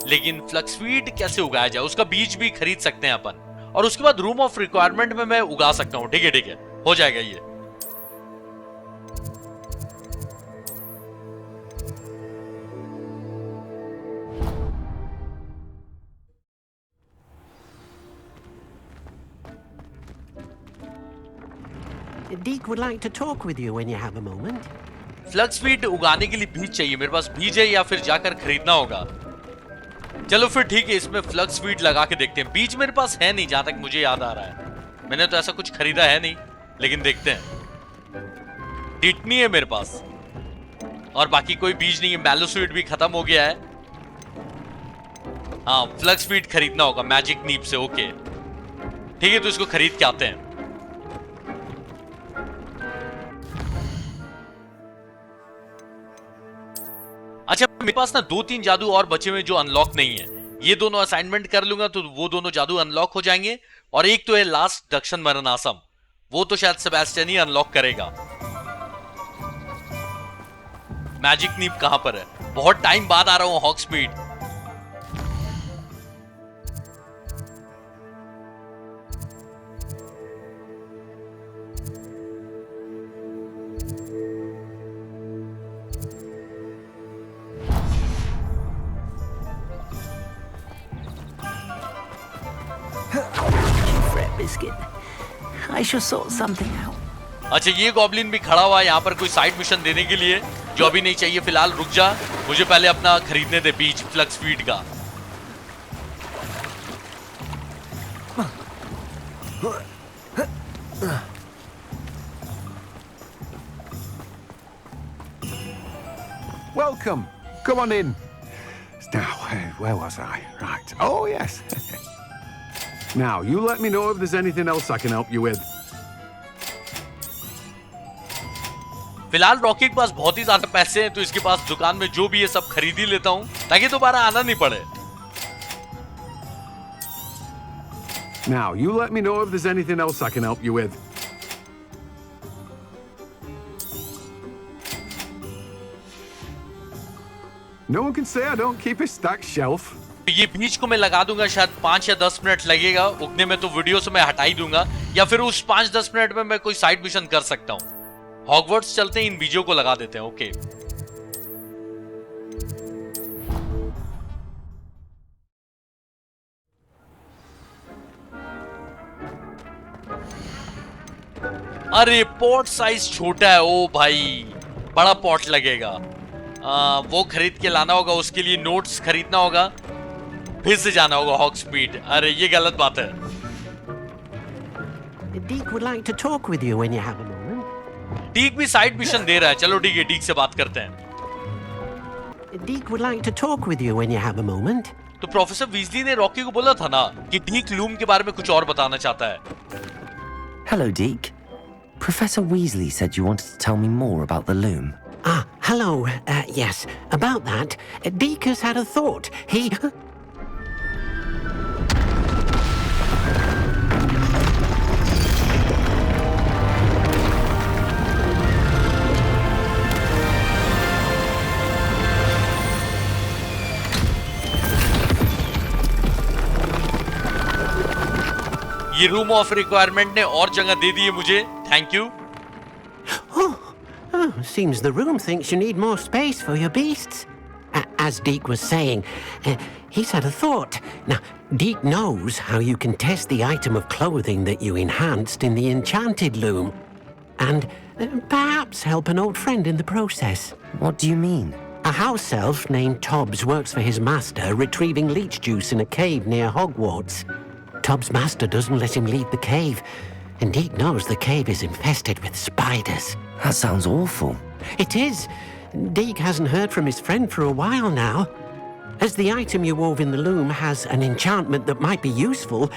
लेकिन फ्लक्सवीड कैसे उगाया जाए उसका बीज भी खरीद सकते हैं अपन। और उसके बाद रूम ऑफ रिक्वायरमेंट में मैं उगा सकता हूँ। ठीक है, हो जाएगा ये। Deke would like to talk with you when you have a moment. फ्लक्सवीड उगाने के लिए बीज चाहिए। मेरे पास बीज है या फिर जाकर खरीदना होगा? चलो फिर ठीक है, इसमें फ्लक्सवीड लगा के देखते हैं। बीज मेरे पास है नहीं, जहां तक मुझे याद आ रहा है। मैंने तो ऐसा कुछ खरीदा है नहीं, लेकिन देखते हैं। टिटनी है मेरे पास और बाकी कोई बीज नहीं है। मैलोस्वीड भी खत्म हो गया है। हाँ, फ्लक्सवीड खरीदना होगा मैजिक नीप से। ओके ठीक है, तो इसको खरीद के आते हैं। अच्छा, मेरे पास ना 2-3 जादू और बचे हुए जो अनलॉक नहीं है। ये दोनों असाइनमेंट कर लूंगा तो वो दोनों जादू अनलॉक हो जाएंगे। और एक तो है लास्ट दक्षिण मरनासम, वो तो शायद सेबेस्टियन ही अनलॉक करेगा। मैजिक नीप कहां पर है? बहुत टाइम बाद आ रहा हूं हॉक्समीड। I shall sort something out. अच्छा, ये गॉब्लिन भी खड़ा हुआ है यहाँ पर कोई साइड मिशन देने के लिए, जो अभी नहीं चाहिए फिलहाल। रुक जा, मुझे पहले अपना खरीदने दे बीज फ्लक्सवीड का। Welcome. Come on in. Now, where was I? Right. Oh, yes. Now, you let me know if there's anything else I can help you with. फिलहाल रॉकी के पास बहुत ही ज्यादा पैसे हैं, तो इसके पास दुकान में जो भी है सब खरीद ही लेता हूं ताकि दोबारा आना नहीं पड़े। Now, you let me know if there's anything else I can help you with. No one can say I don't keep a stacked shelf. तो ये बीच को मैं लगा दूंगा, शायद 5 या 10 मिनट लगेगा उगने में, तो वीडियो से मैं हटा ही दूंगा, या फिर उस 5-10 मिनट में मैं कोई साइड मिशन कर सकता हूं। हॉगवर्ट्स चलते हैं, इन बीजों को लगा देते हैं। ओके, अरे पॉट साइज छोटा है। ओ भाई, बड़ा पॉट लगेगा। वो खरीद के लाना होगा, उसके लिए नोट्स खरीदना होगा, फिर से जाना होगा हॉग्समीड। अरे ये गलत बात है। Deke would like to talk with you when you have a moment. डीक भी साइड मिशन दे रहा है। चलो ठीक है, डीक से बात करते हैं। Deke would like to talk with you when you have a moment. तो प्रोफेसर वीजली ने रॉकी को बोला था ना कि डीक लूम के बारे में कुछ और बताना चाहता है। Hello, Deke. Professor Weasley said you wanted to tell me more about the loom. Ah, hello. Yes, about that. Deke has had a thought. He... ये रूम ऑफ रिक्वायरमेंट ने और जगह दे दी है मुझे, thank you. Oh, seems the room thinks you need more space for your beasts. As Deke was saying, he's had a thought. Now, Deke knows how you can test the item of clothing that you enhanced in the enchanted loom. And perhaps help an old friend in the process. What do you mean? A house elf named Tobbs works for his master retrieving leech juice in a cave near Hogwarts. Tobbs' master doesn't let him leave the cave, and Deke knows the cave is infested with spiders. That sounds awful. It is. Deke hasn't heard from his friend for a while now. As the item you wove in the loom has an enchantment that might be useful,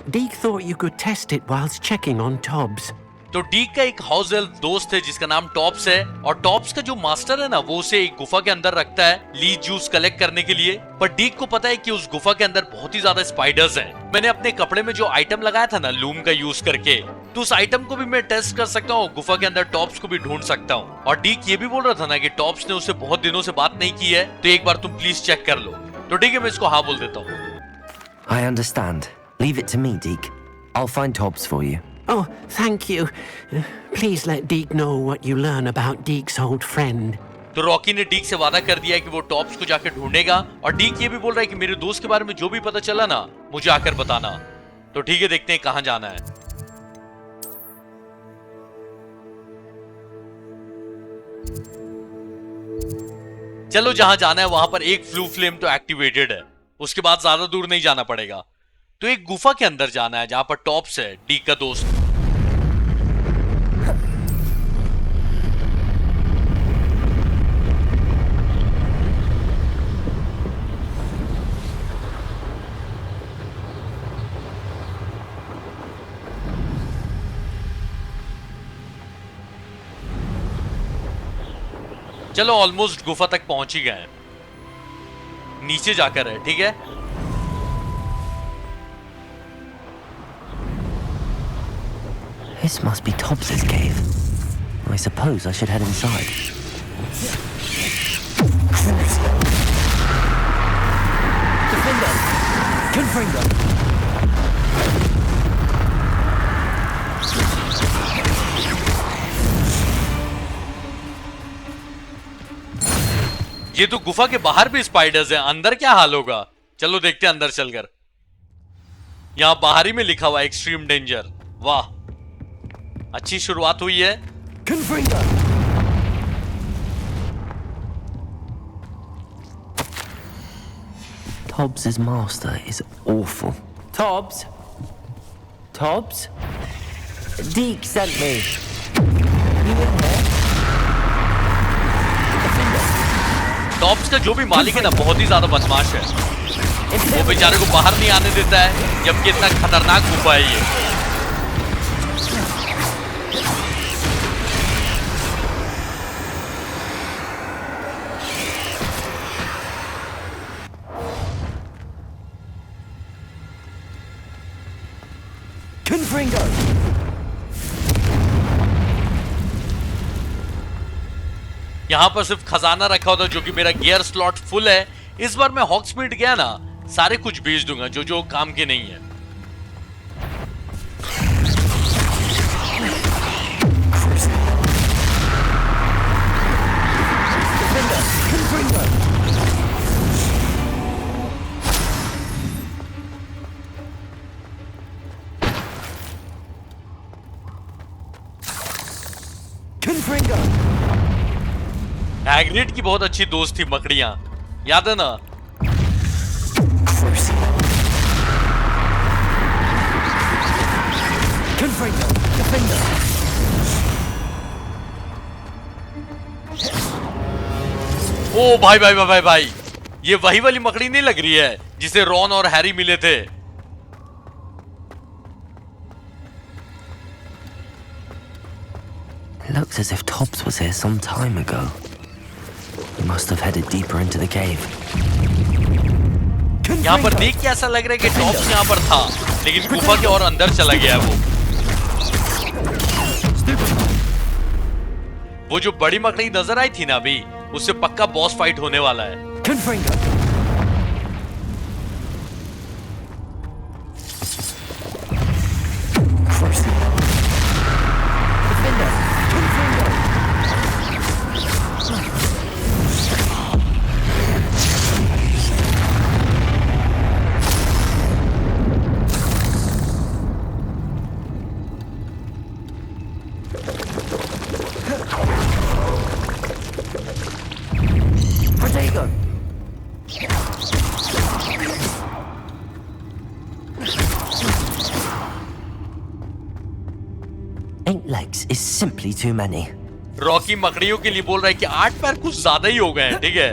Deke thought you could test it whilst checking on Tobbs. तो डीक का एक house elf दोस्त है जिसका नाम tops है, और tops का जो मास्टर है ना, वो उसे एक गुफा के अंदर रखता है लीच जूस कलेक्ट करने के लिए। पर डीक को पता है कि उस गुफा के अंदर बहुत ही ज्यादा स्पाइडर्स हैं। मैंने अपने कपड़े में जो आइटम लगाया था ना लूम का यूज करके, तो उस आइटम को भी मैं टेस्ट कर सकता हूँ, गुफा के अंदर टॉप्स को भी ढूंढ सकता हूँ। और डीक ये भी बोल रहा था ना कि टॉप्स ने उससे बहुत दिनों से बात नहीं की है, तो एक बार तुम प्लीज चेक कर लो। तो ठीक है, मैं इसको हाँ बोल देता हूँ। I understand. Leave it to me, Deke. I'll find Tobbs for you. Oh, thank you. Please let Deke know what you learn about Deke's old friend. तो रॉकी ने डीक से वादा कर दिया है कि वो टॉप्स को जाकर ढूंढेगा, और डीक ये भी बोल रहा है कि मेरे दोस्त के बारे में जो भी पता चला ना, मुझे आकर बताना। तो ठीक है, देखते हैं कहां जाना है। चलो, जहां जाना है वहां पर एक फ्लू फ्लेम तो एक्टिवेटेड है, उसके बाद ज्यादा दूर नहीं जाना पड़ेगा। तो एक गुफा के अंदर जाना है जहां पर टॉप्स है, डीक का दोस्त। चलो, ऑलमोस्ट गुफा तक पहुंच ही गए हैं। नीचे जाकर है, ठीक है। This must be Tobbs's cave. I suppose I should head inside. Defender! Confringo! ये तो गुफा के बाहर भी स्पाइडर्स हैं, अंदर क्या हाल होगा? चलो देखते हैं अंदर चलकर। यहां बाहर ही में लिखा हुआ एक्सट्रीम डेंजर। वाह, अच्छी शुरुआत हुई है। Confringo! Tobbs's master is awful. Tobbs? Tobbs? Deke sent me. You in there? Tops का जो भी मालिक है ना, बहुत ही ज्यादा बदमाश है। वो बेचारे को बाहर नहीं आने देता है, जबकि इतना खतरनाक गुफा है ये। Confringo! यहाँ पर सिर्फ खजाना रखा होता, जो कि मेरा गियर स्लॉट फुल है। इस बार मैं हॉग्समीड गया ना, सारे कुछ बेच दूंगा जो जो काम के नहीं है। हैग्रिड की बहुत अच्छी दोस्त थी मकड़ियां, याद है ना? ओ भाई भाई भाई भाई भाई, ये वही वाली मकड़ी नहीं लग रही है जिसे रॉन और हैरी मिले थे? Looks as if Tobbs was here some time ago. He must have headed deeper into the cave. यहाँ पर देख के ऐसा लग रहा है कि टॉप्स यहाँ पर था, लेकिन गुफा के और अंदर चला गया है वो जो बड़ी मकड़ी नजर आई थी ना अभी, उससे पक्का बॉस फाइट होने वाला है। Eight legs is simply too many. Rocky मकड़ियों के लिए बोल रहा है कि 8 पैर कुछ ज्यादा ही हो गए हैं, ठीक है?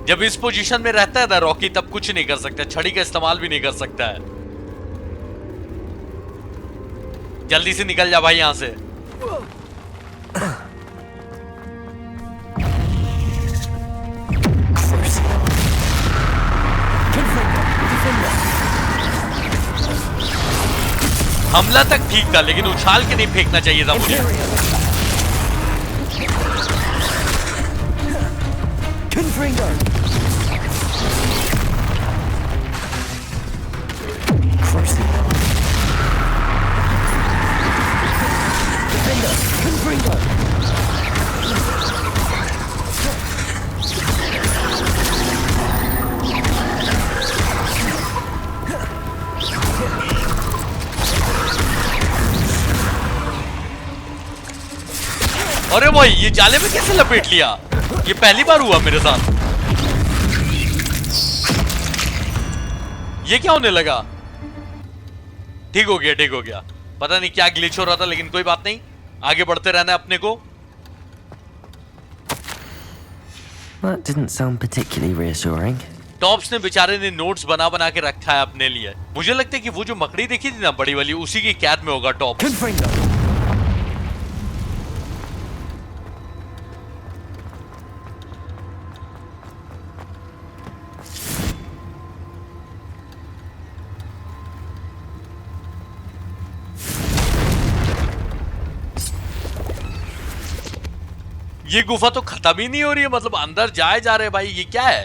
जब इस पोजीशन में रहता है ना रॉकी, तब कुछ नहीं कर सकता, छड़ी का इस्तेमाल भी नहीं कर सकता है। जल्दी से निकल जा भाई यहां से। हमला तक ठीक था, लेकिन उछाल के नहीं फेंकना चाहिए था मुझे। अरे भाई, ये जाले में कैसे लपेट लिया? ये पहली बार हुआ मेरे साथ। ये क्या होने लगा? ठीक हो गया, ठीक हो गया। पता नहीं क्या ग्लिच हो रहा था, लेकिन कोई बात नहीं, आगे बढ़ते रहना है अपने को। That didn't sound particularly reassuring. Tops ने बेचारे ने नोट्स बना बना के रखा है अपने लिए। मुझे लगता है कि वो जो मकड़ी देखी थी ना बड़ी वाली, उसी की कैद में होगा टॉप्स। ये गुफा तो खत्म ही नहीं हो रही है, मतलब अंदर जाए जा रहे भाई, ये क्या है?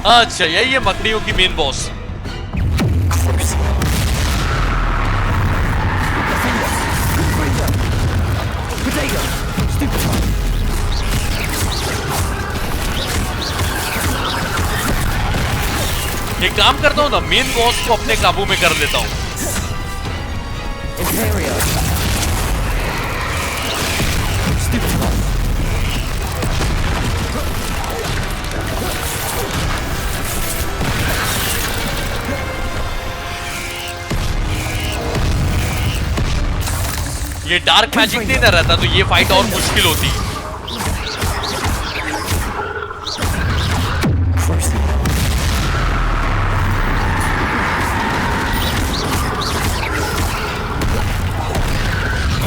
अच्छा, यही है मकड़ियों की मेन बॉस। एक काम करता हूँ ना, मेन बॉस को अपने काबू में कर लेता हूँ। Imperio. ये डार्क मैजिक नहीं ना रहता तो ये फाइट और मुश्किल होती।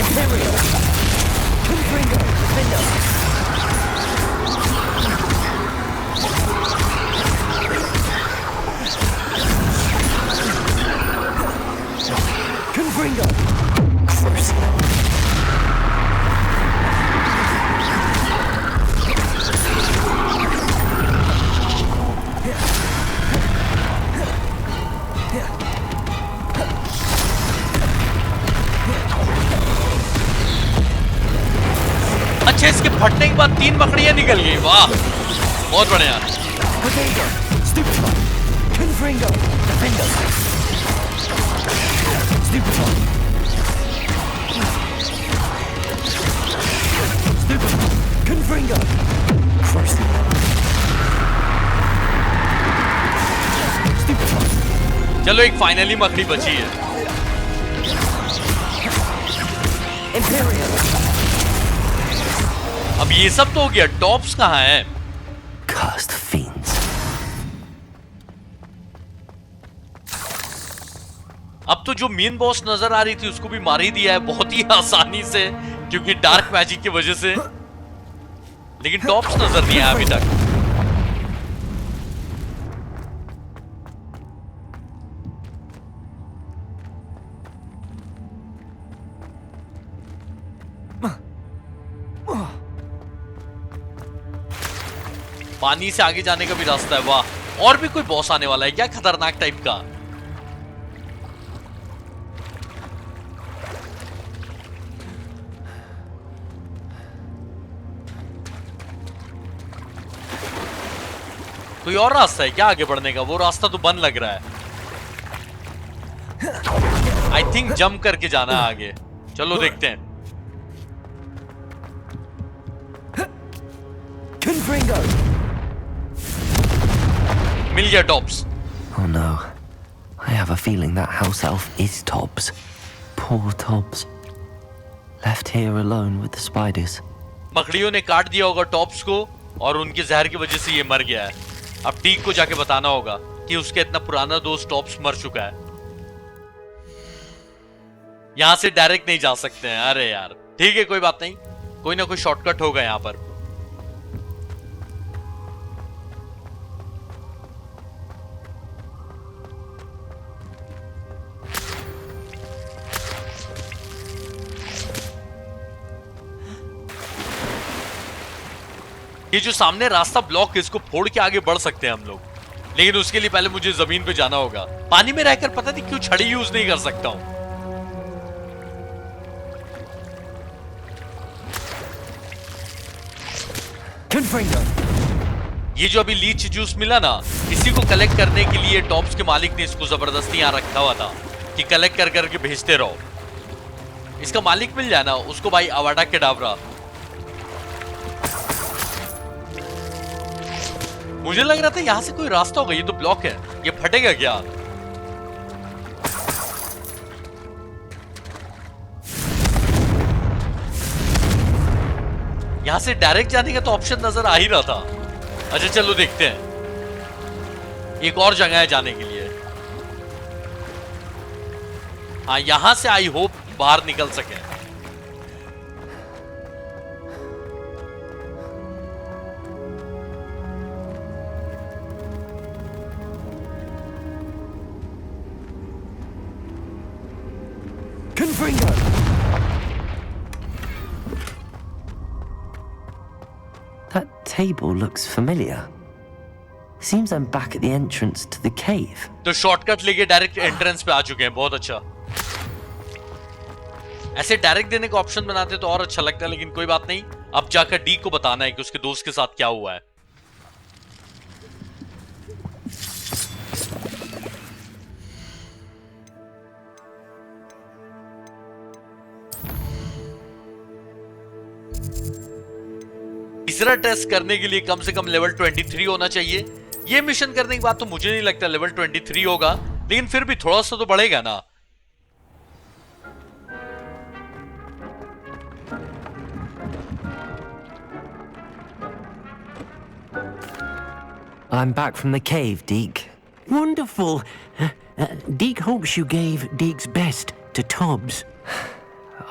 Imperio. अच्छा, इसके फटने के बाद 3 मकड़ियां निकल गई, वाह बहुत बढ़िया। चलो एक फाइनली मकड़ी बची है। अब ये सब तो हो गया, टॉप्स कहाँ है? Cursed fiends. अब तो जो मेन बॉस नजर आ रही थी उसको भी मार ही दिया है बहुत ही आसानी से, क्योंकि डार्क मैजिक की वजह से। लेकिन टॉप्स नजर नहीं आया अभी तक। पानी से आगे जाने का भी रास्ता है, वाह। और भी कोई बॉस आने वाला है क्या खतरनाक टाइप का? कोई और रास्ता है क्या आगे बढ़ने का? वो रास्ता तो बंद लग रहा है। आई थिंक जंप करके जाना है आगे। चलो देखते हैं। मिल गया tops. Oh no. I have a feeling that house elf is Tobbs. Poor Tobbs. Left here alone with the spiders. मकड़ियों ने काट दिया होगा टॉप्स को और उनके जहर की वजह से ये मर गया है। अब टीक को जाके बताना होगा कि उसका इतना पुराना दोस्त टॉप्स मर चुका है। यहां से डायरेक्ट नहीं जा सकते हैं। अरे यार ठीक है, कोई बात नहीं, कोई ना कोई शॉर्टकट होगा यहां पर। ये जो सामने रास्ता ब्लॉक है, इसको फोड़ के आगे बढ़ सकते हैं हम लोग, लेकिन उसके लिए पहले मुझे जमीन पे जाना होगा। पानी में रहकर पता नहीं क्यों छड़ी यूज नहीं कर सकता हूं। ये जो अभी लीच जूस मिला ना, इसी को कलेक्ट करने के लिए टॉप्स के मालिक ने इसको जबरदस्ती यहां रखा हुआ था कि कलेक्ट कर करके भेजते रहो। इसका मालिक मिल जाए ना उसको भाई अवाडा के डाबरा। मुझे लग रहा था यहां से कोई रास्ता होगा, ये तो ब्लॉक है, ये फटेगा क्या? यहां से डायरेक्ट जाने का तो ऑप्शन नजर आ ही रहा था। अच्छा चलो देखते हैं, एक और जगह है जाने के लिए। हाँ यहां से आई होप बाहर निकल सके। That table looks familiar. Seems I'm back at the entrance to the cave. तो शॉर्टकट लेके डायरेक्ट एंट्रेंस पे आ चुके हैं, बहुत अच्छा। ऐसे डायरेक्ट देने का ऑप्शन बनाते तो और अच्छा लगता है, लेकिन कोई बात नहीं। अब जाकर डी को बताना है कि उसके दोस्त के साथ क्या हुआ है। तीसरा टेस्ट करने के लिए कम से कम लेवल 23 होना चाहिए। ये मिशन करने के बाद तो मुझे नहीं लगता लेवल 23 होगा, लेकिन फिर भी थोड़ा सा तो बढ़ेगा ना। I'm back from the cave, Deke. Wonderful. Deke hopes you gave Deke's best to Tobbs.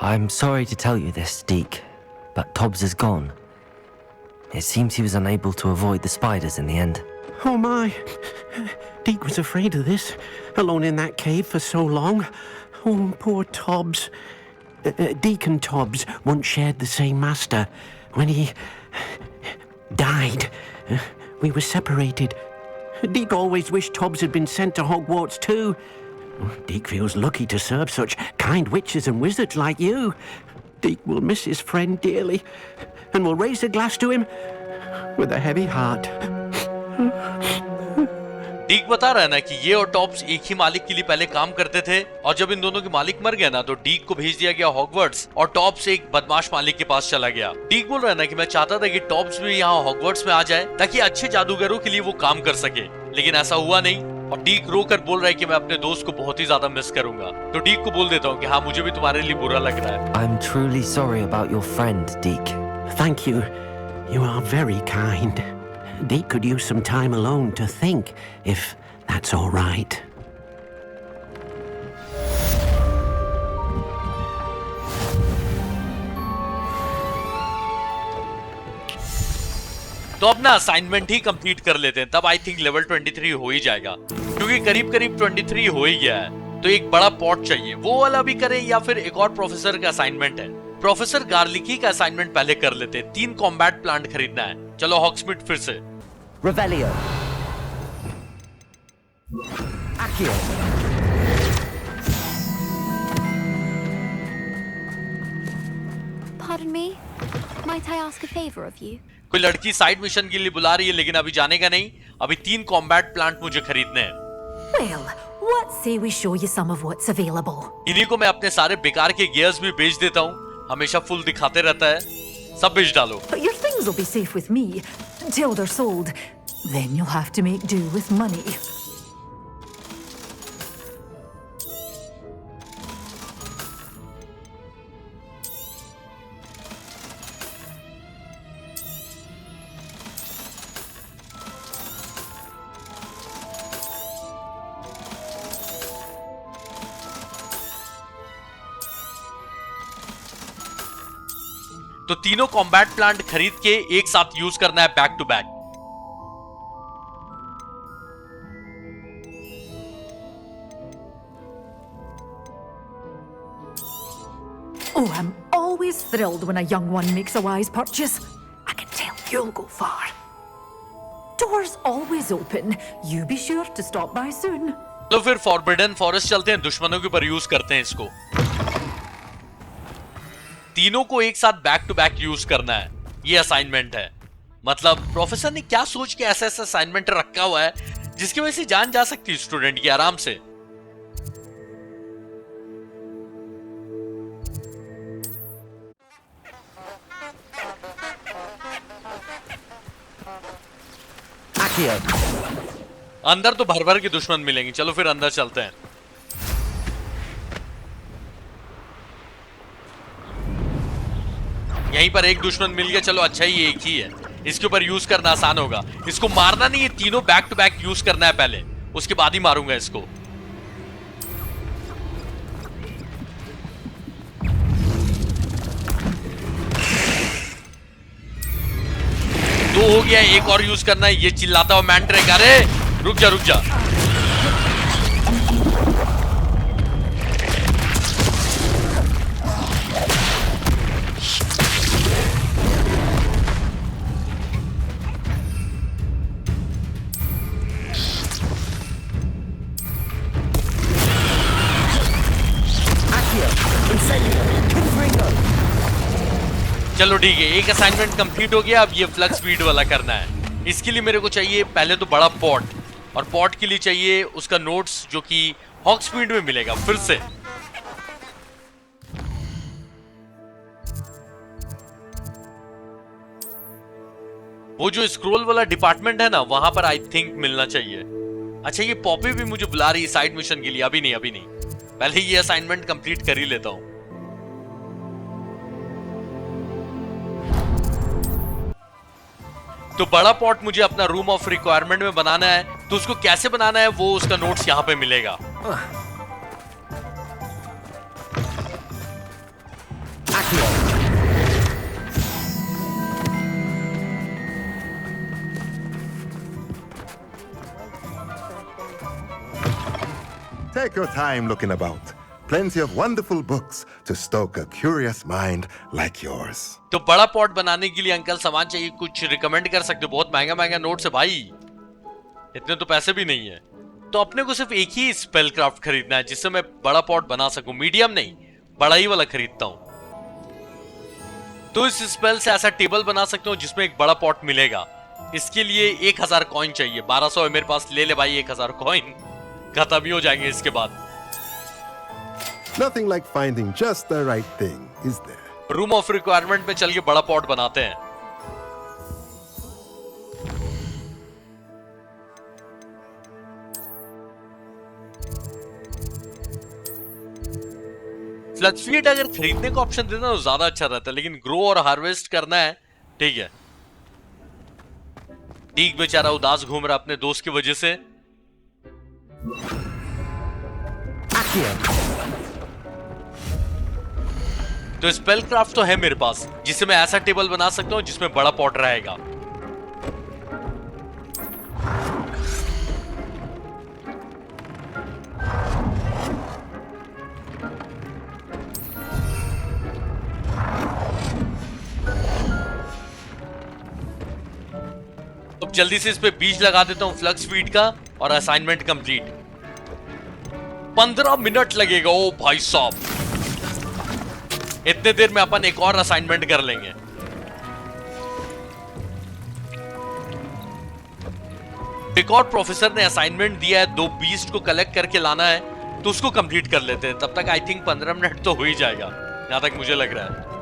I'm sorry to tell you this, Deke, but Tobbs is gone. It seems he was unable to avoid the spiders in the end. Oh my. Deke was afraid of this, alone in that cave for so long. Oh, poor Tobbs. Deke and Tobbs once shared the same master. When he died, we were separated. Deke always wished Tobbs had been sent to Hogwarts too. Deke feels lucky to serve such kind witches and wizards like you. Deke will miss his friend dearly. and will raise a glass to him with a heavy heart. डीक बता रहा है ना कि ये और tops एक ही मालिक के लिए पहले काम करते थे, और जब इन दोनों के मालिक मर गए ना तो डीक को भेज दिया गया हॉगवर्ट्स और टॉप्स एक बदमाश मालिक के पास चला गया। डीक बोल रहा है ना कि मैं चाहता था कि टॉप्स भी यहाँ हॉगवर्ट्स में आ जाए ताकि अच्छे जादूगरों के लिए वो काम कर सके, लेकिन ऐसा हुआ नहीं। और डीक रोकर बोल रहा है कि मैं अपने दोस्त को बहुत ही ज्यादा मिस करूंगा। तो डीक को बोल देता हूँ कि हाँ, मुझे भी तुम्हारे लिए बुरा लग रहा है। I'm truly sorry about your friend, Deke. Thank you. You are very kind. Deke could use some time alone to think, if that's all right. तो अपना असाइनमेंट ही कंप्लीट कर लेते हैं, तब आई थिंक लेवल 23 हो ही जाएगा, क्योंकि करीब करीब 23 हो ही गया है। तो एक बड़ा पॉट चाहिए, वो वाला भी करें या फिर एक और प्रोफेसर का असाइनमेंट है। प्रोफेसर गार्लिकी का असाइनमेंट पहले कर लेते हैं। 3 कॉम्बैट प्लांट खरीदना है। चलो हॉग्समीड फिर से। Revelio. Accio. Pardon me? Might I ask a favor of you? कोई लड़की साइड मिशन के लिए बुला रही है, लेकिन अभी जाने का नहीं। अभी 3 कॉम्बैट प्लांट मुझे खरीदने हैं। Well, what say we show you some of what's available? इन्हीं को मैं अपने सारे बेकार के गियर्स भी बेच देता हूँ, हमेशा फुल दिखाते रहता है। सब बेच डालो। But your things will be safe with me till they're sold. Then you'll have to make do with money. तो तीनों कॉम्बैट प्लांट खरीद के एक साथ यूज करना है back to back. Oh, I'm always thrilled when a young one makes a wise purchase. I can tell you'll go far. Doors always open. You be sure to stop by soon. तो फिर forbidden forest चलते हैं, दुश्मनों के ऊपर use करते हैं इसको। तीनों को एक साथ बैक टू बैक यूज करना है, ये असाइनमेंट है। मतलब प्रोफेसर ने क्या सोच के ऐसा ऐसा असाइनमेंट रखा हुआ है जिसकी वजह से जान जा सकती है स्टूडेंट की आराम से। अंदर तो भर भर के दुश्मन मिलेंगे। चलो फिर अंदर चलते हैं। यहीं पर एक दुश्मन मिल गया, चलो अच्छा ही एक ही है, इसके ऊपर यूज करना आसान होगा। इसको मारना नहीं है, तीनों बैक टू बैक यूज करना है पहले, उसके बाद ही मारूंगा इसको। दो हो गया, एक और यूज करना है। ये चिल्लाता हुआ मैंट्रेक, अरे रुक जा रुक जा। चलो ठीक है, एक असाइनमेंट कंप्लीट हो गया। अब ये फ्लक्स स्पीड वाला करना है। इसके लिए मेरे को चाहिए पहले तो बड़ा पॉट, और पॉट के लिए चाहिए उसका नोट्स जो कि हॉग्समीड में मिलेगा फिर से। वो जो स्क्रोल वाला डिपार्टमेंट है ना, वहां पर आई थिंक मिलना चाहिए। अच्छा, ये पॉपी भी मुझे बुला रही है साइड मिशन के लिए। अभी नहीं अभी नहीं, पहले ये असाइनमेंट कंप्लीट कर ही लेता हूं। तो बड़ा पॉट मुझे अपना रूम ऑफ रिक्वायरमेंट में बनाना है, तो उसको कैसे बनाना है वो उसका नोट्स यहां पे मिलेगा। Take your time looking about. Plenty of wonderful books to stoke a curious mind like yours. तो बड़ा पॉट बनाने के लिए अंकल सामान चाहिए, कुछ रिकमेंड कर सकते हो? बहुत महंगा महंगा नोट्स है भाई, इतने तो पैसे भी नहीं है। तो अपने को सिर्फ एक ही स्पेल क्राफ्ट खरीदना है जिससे मैं बड़ा पॉट बना सकूं। मीडियम नहीं, बड़ा ही वाला खरीदता हूं। तो इस स्पेल से ऐसा टेबल बना सकते हो जिसमें एक बड़ा पॉट मिलेगा। इसके लिए 1000 कॉइन चाहिए। 1200 है मेरे पास, ले ले भाई 1000 कॉइन, खत्म ही हो जाएंगे इसके बाद। Nothing like finding just the right thing, is there? Room of requirement में चल के बड़ा पॉट बनाते हैं। फ्लक्सफीट अगर खरीदने का ऑप्शन देना तो ज्यादा अच्छा रहता है, लेकिन ग्रो और हार्वेस्ट करना है, ठीक है। डीक बेचारा उदास घूम रहा अपने दोस्त की वजह से। तो स्पेल क्राफ्ट तो है मेरे पास, जिससे मैं ऐसा टेबल बना सकता हूं जिसमें बड़ा पॉट रहेगा। अब जल्दी से इस पे बीज लगा देता हूं फ्लक्स फीड का, और असाइनमेंट कंप्लीट। 15 मिनट लगेगा। ओ भाई साहब, इतने देर में अपन एक और असाइनमेंट कर लेंगे। एक और प्रोफेसर ने असाइनमेंट दिया है, 2 बीस्ट को कलेक्ट करके लाना है, तो उसको कंप्लीट कर लेते हैं। तब तक आई थिंक 15 मिनट तो हो ही जाएगा, यहां तक मुझे लग रहा है।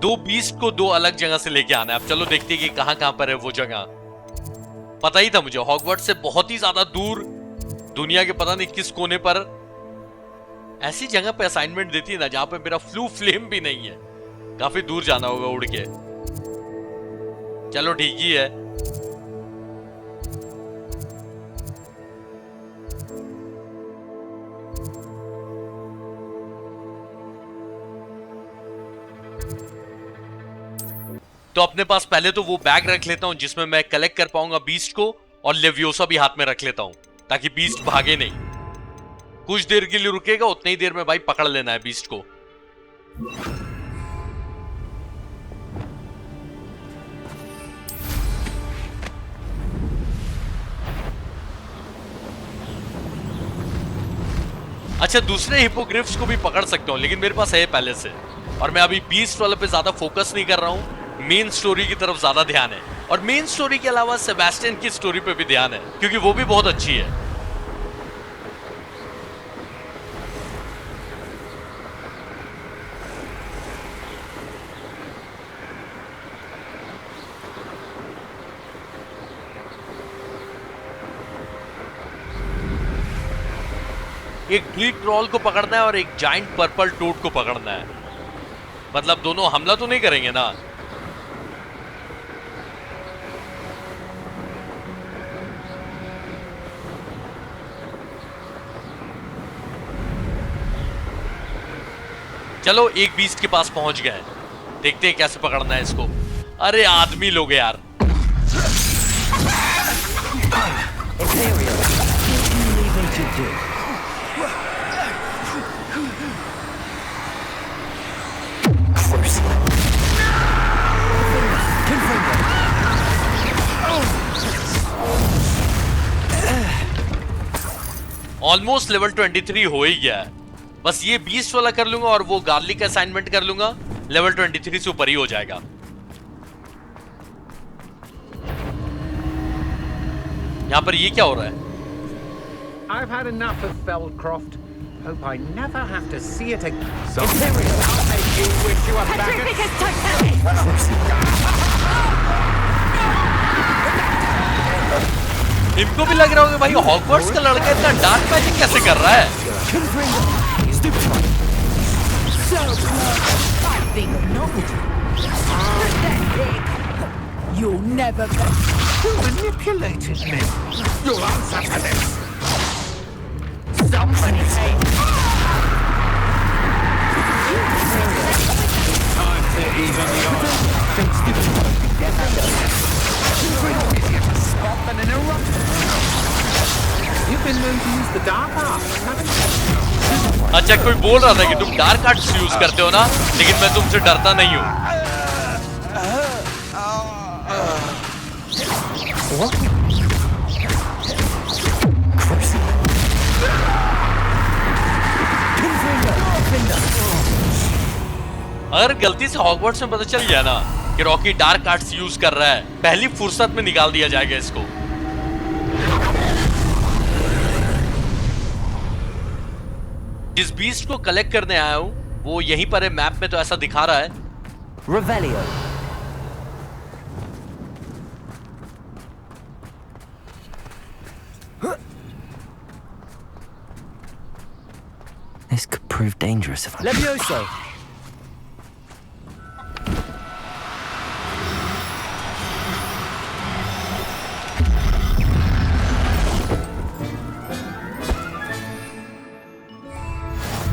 2 बीस्ट को 2 अलग जगह से लेके आना है। अब चलो देखते हैं कि कहां कहां पर है वो जगह। पता ही था मुझे, हॉगवर्ट्स से बहुत ही ज्यादा दूर, दुनिया के पता नहीं किस कोने पर ऐसी जगह पे असाइनमेंट देती है ना जहां पे मेरा फ्लू फ्लेम भी नहीं है। काफी दूर जाना होगा उड़ के। चलो ठीक ही है। तो अपने पास पहले तो वो बैग रख लेता हूं जिसमें मैं कलेक्ट कर पाऊंगा बीस्ट को, और लेवियोसा भी हाथ में रख लेता हूं ताकि बीस्ट भागे नहीं। कुछ देर के लिए रुकेगा, उतनी ही देर में भाई पकड़ लेना है बीस्ट को। अच्छा, दूसरे हिपोग्रिफ्स को भी पकड़ सकता हूं, लेकिन मेरे पास है पहले से, और मैं अभी बीस्ट वाले पे ज्यादा फोकस नहीं कर रहा हूं। मेन स्टोरी की तरफ ज्यादा ध्यान है, और मेन स्टोरी के अलावा सेबेस्टियन की स्टोरी पे भी ध्यान है, क्योंकि वो भी बहुत अच्छी है। एक ग्लीक ट्रॉल को पकड़ना है और एक जाइंट पर्पल टोड को पकड़ना है। मतलब दोनों हमला तो नहीं करेंगे ना? चलो एक बीस्ट के पास पहुंच गए, देखते हैं कैसे पकड़ना है इसको। अरे आदमी लोग यार। ऑलमोस्ट लेवल 23 हो ही गया है। बस ये 20 वाला कर लूंगा और वो गार्लिक का असाइनमेंट कर लूंगा, लेवल 23 से ऊपर ही हो जाएगा। यहाँ पर ये क्या हो रहा है? I've had enough of Feldcroft. Hope I never have to see it again. Imperio, I'll make you wish you were back इनको भी लग रहा होगा भाई हॉगवर्ट्स का लड़का इतना डार्क मैजिक कैसे कर रहा है? You'll never bet. Who manipulated me? You'll answer for this. Somebody say. Time to even the odds. Stop and interrupt. You've been known to use the dark arts, haven't you? अच्छा, कोई बोल रहा था कि तुम डार्क आर्ट्स यूज करते हो ना, लेकिन मैं तुमसे डरता नहीं हूँ। अगर गलती से हॉगवर्ट्स में पता चल गया ना कि रॉकी डार्क आर्ट्स यूज कर रहा है, पहली फुर्सत में निकाल दिया जाएगा इसको। जिस बीस्ट को कलेक्ट करने आया हूं वो यहीं पर है, मैप में तो ऐसा दिखा रहा है। Revelio. This could prove dangerous if I... Levioso!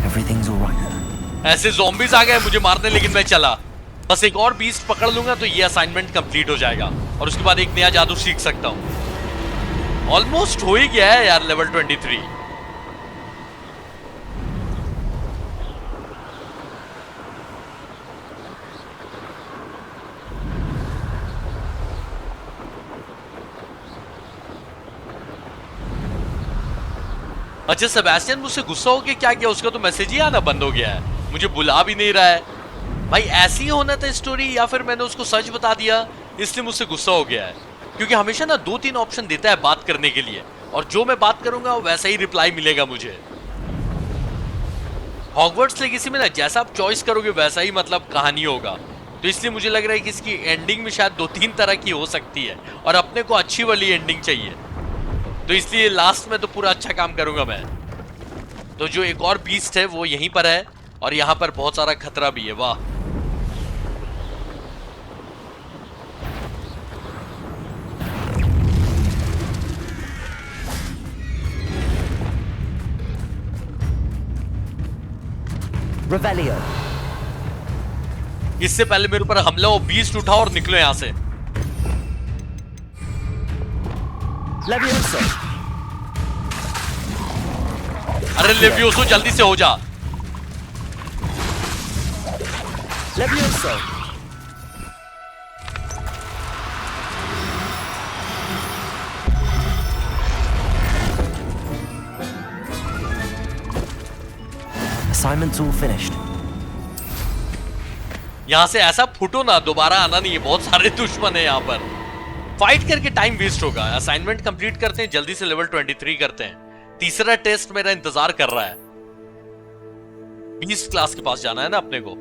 Everything's all right. ऐसे zombies आ गए मुझे मारने, लेकिन मैं चला। बस एक और बीस्ट पकड़ लूंगा तो ये असाइनमेंट कंप्लीट हो जाएगा और उसके बाद एक नया जादू सीख सकता हूं। ऑलमोस्ट हो ही गया है यार लेवल 23। अच्छा, सेबेस्टियन मुझसे गुस्सा हो के क्या किया? उसका तो मैसेज ही आना बंद हो गया है, मुझे बुला भी नहीं रहा है। भाई ऐसी ही होना था स्टोरी, या फिर मैंने उसको सच बता दिया इसलिए मुझसे गुस्सा हो गया है? क्योंकि हमेशा ना 2-3 ऑप्शन देता है बात करने के लिए, और जो मैं बात करूंगा वैसा ही रिप्लाई मिलेगा मुझे। हॉगवर्ट्स लेगेसी में ना जैसा आप चॉइस करोगे वैसा ही मतलब कहानी होगा, तो इसलिए मुझे लग रहा है कि इसकी एंडिंग में शायद 2-3 तरह की हो सकती है, और अपने को अच्छी वाली एंडिंग चाहिए, तो इसलिए लास्ट में तो पूरा अच्छा काम करूंगा मैं। तो जो एक और बीस्ट है वो यहीं पर है, और यहां पर बहुत सारा खतरा भी है। वाह, Revelio. इससे पहले मेरे ऊपर हमला हो, बीस्ट उठाओ और निकलो यहां से। Levioso! अरे लेवियोसो जल्दी से हो जा। Levioso! Assignment's all finished. यहां से ऐसा फुटो ना, दोबारा आना नहीं है, बहुत सारे दुश्मन है यहां पर। फाइट करके टाइम वेस्ट होगा। असाइनमेंट कंप्लीट करते हैं, जल्दी से लेवल 23 करते हैं। तीसरा टेस्ट मेरा इंतजार कर रहा है। 20 क्लास के पास जाना है ना अपने को।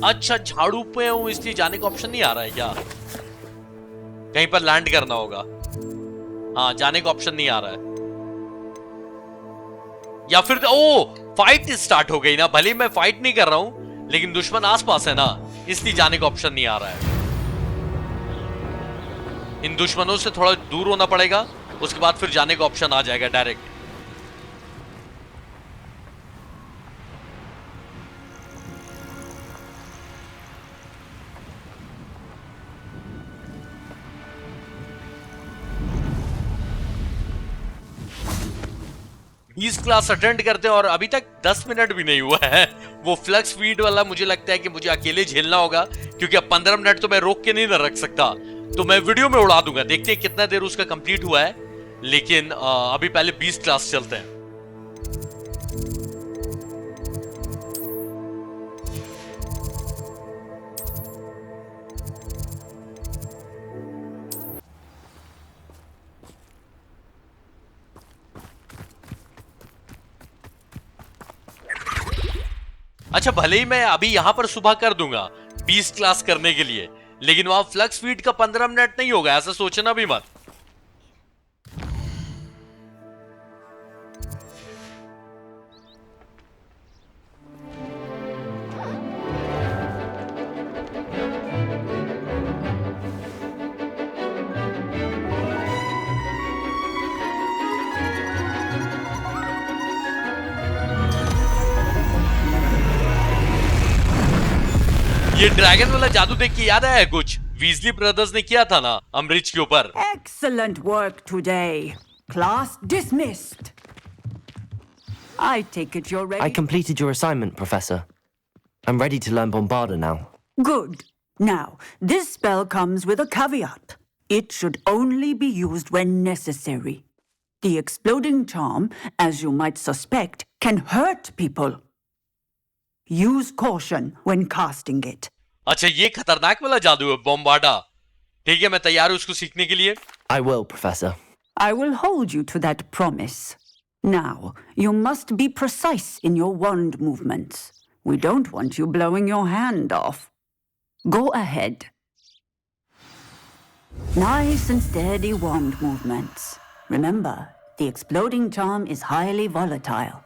अच्छा, झाड़ू पे हूं इसलिए जाने का ऑप्शन नहीं आ रहा है क्या? कहीं पर लैंड करना होगा। हाँ, जाने का ऑप्शन नहीं आ रहा है। या फिर ओ, फाइट स्टार्ट हो गई ना। भले ही मैं फाइट नहीं कर रहा हूं, लेकिन दुश्मन आसपास है ना, इसलिए जाने का ऑप्शन नहीं आ रहा है। इन दुश्मनों से थोड़ा दूर होना पड़ेगा, उसके बाद फिर जाने का ऑप्शन आ जाएगा डायरेक्ट। इस क्लास अटेंड करते हैं और अभी तक 10 मिनट भी नहीं हुआ है। वो फ्लक्स फीड वाला मुझे लगता है कि मुझे अकेले झेलना होगा, क्योंकि अब 15 मिनट तो मैं रोक के नहीं ना रख सकता, तो मैं वीडियो में उड़ा दूंगा। देखते हैं कितना देर उसका कंप्लीट हुआ है, लेकिन अभी पहले 20 क्लास चलते हैं। अच्छा, भले ही मैं अभी यहां पर सुबह कर दूंगा 20 क्लास करने के लिए, लेकिन वहां फ्लक्स फीड का 15 मिनट नहीं होगा, ऐसा सोचना भी मत। ये ड्रैगन वाला जादू देख के याद आया कुछ? वीजली ब्रदर्स ने किया था ना अम्बरिज के ऊपर। Excellent work today. Class dismissed. I take it you're ready? I completed your assignment, Professor. I'm ready to learn Bombarda now. Good. Now, this spell comes with a caveat. It should only be used when necessary. The exploding charm, as you might suspect, can hurt people. Use caution when casting it. अच्छा ये खतरनाक वाला जादू है बॉम्बार्डा। ठीक है मैं तैयार हूं उसको सीखने के लिए। I will, Professor. I will hold you to that promise. Now, you must be precise in your wand movements. We don't want you blowing your hand off. Go ahead. Nice and steady wand movements. Remember, the exploding charm is highly volatile.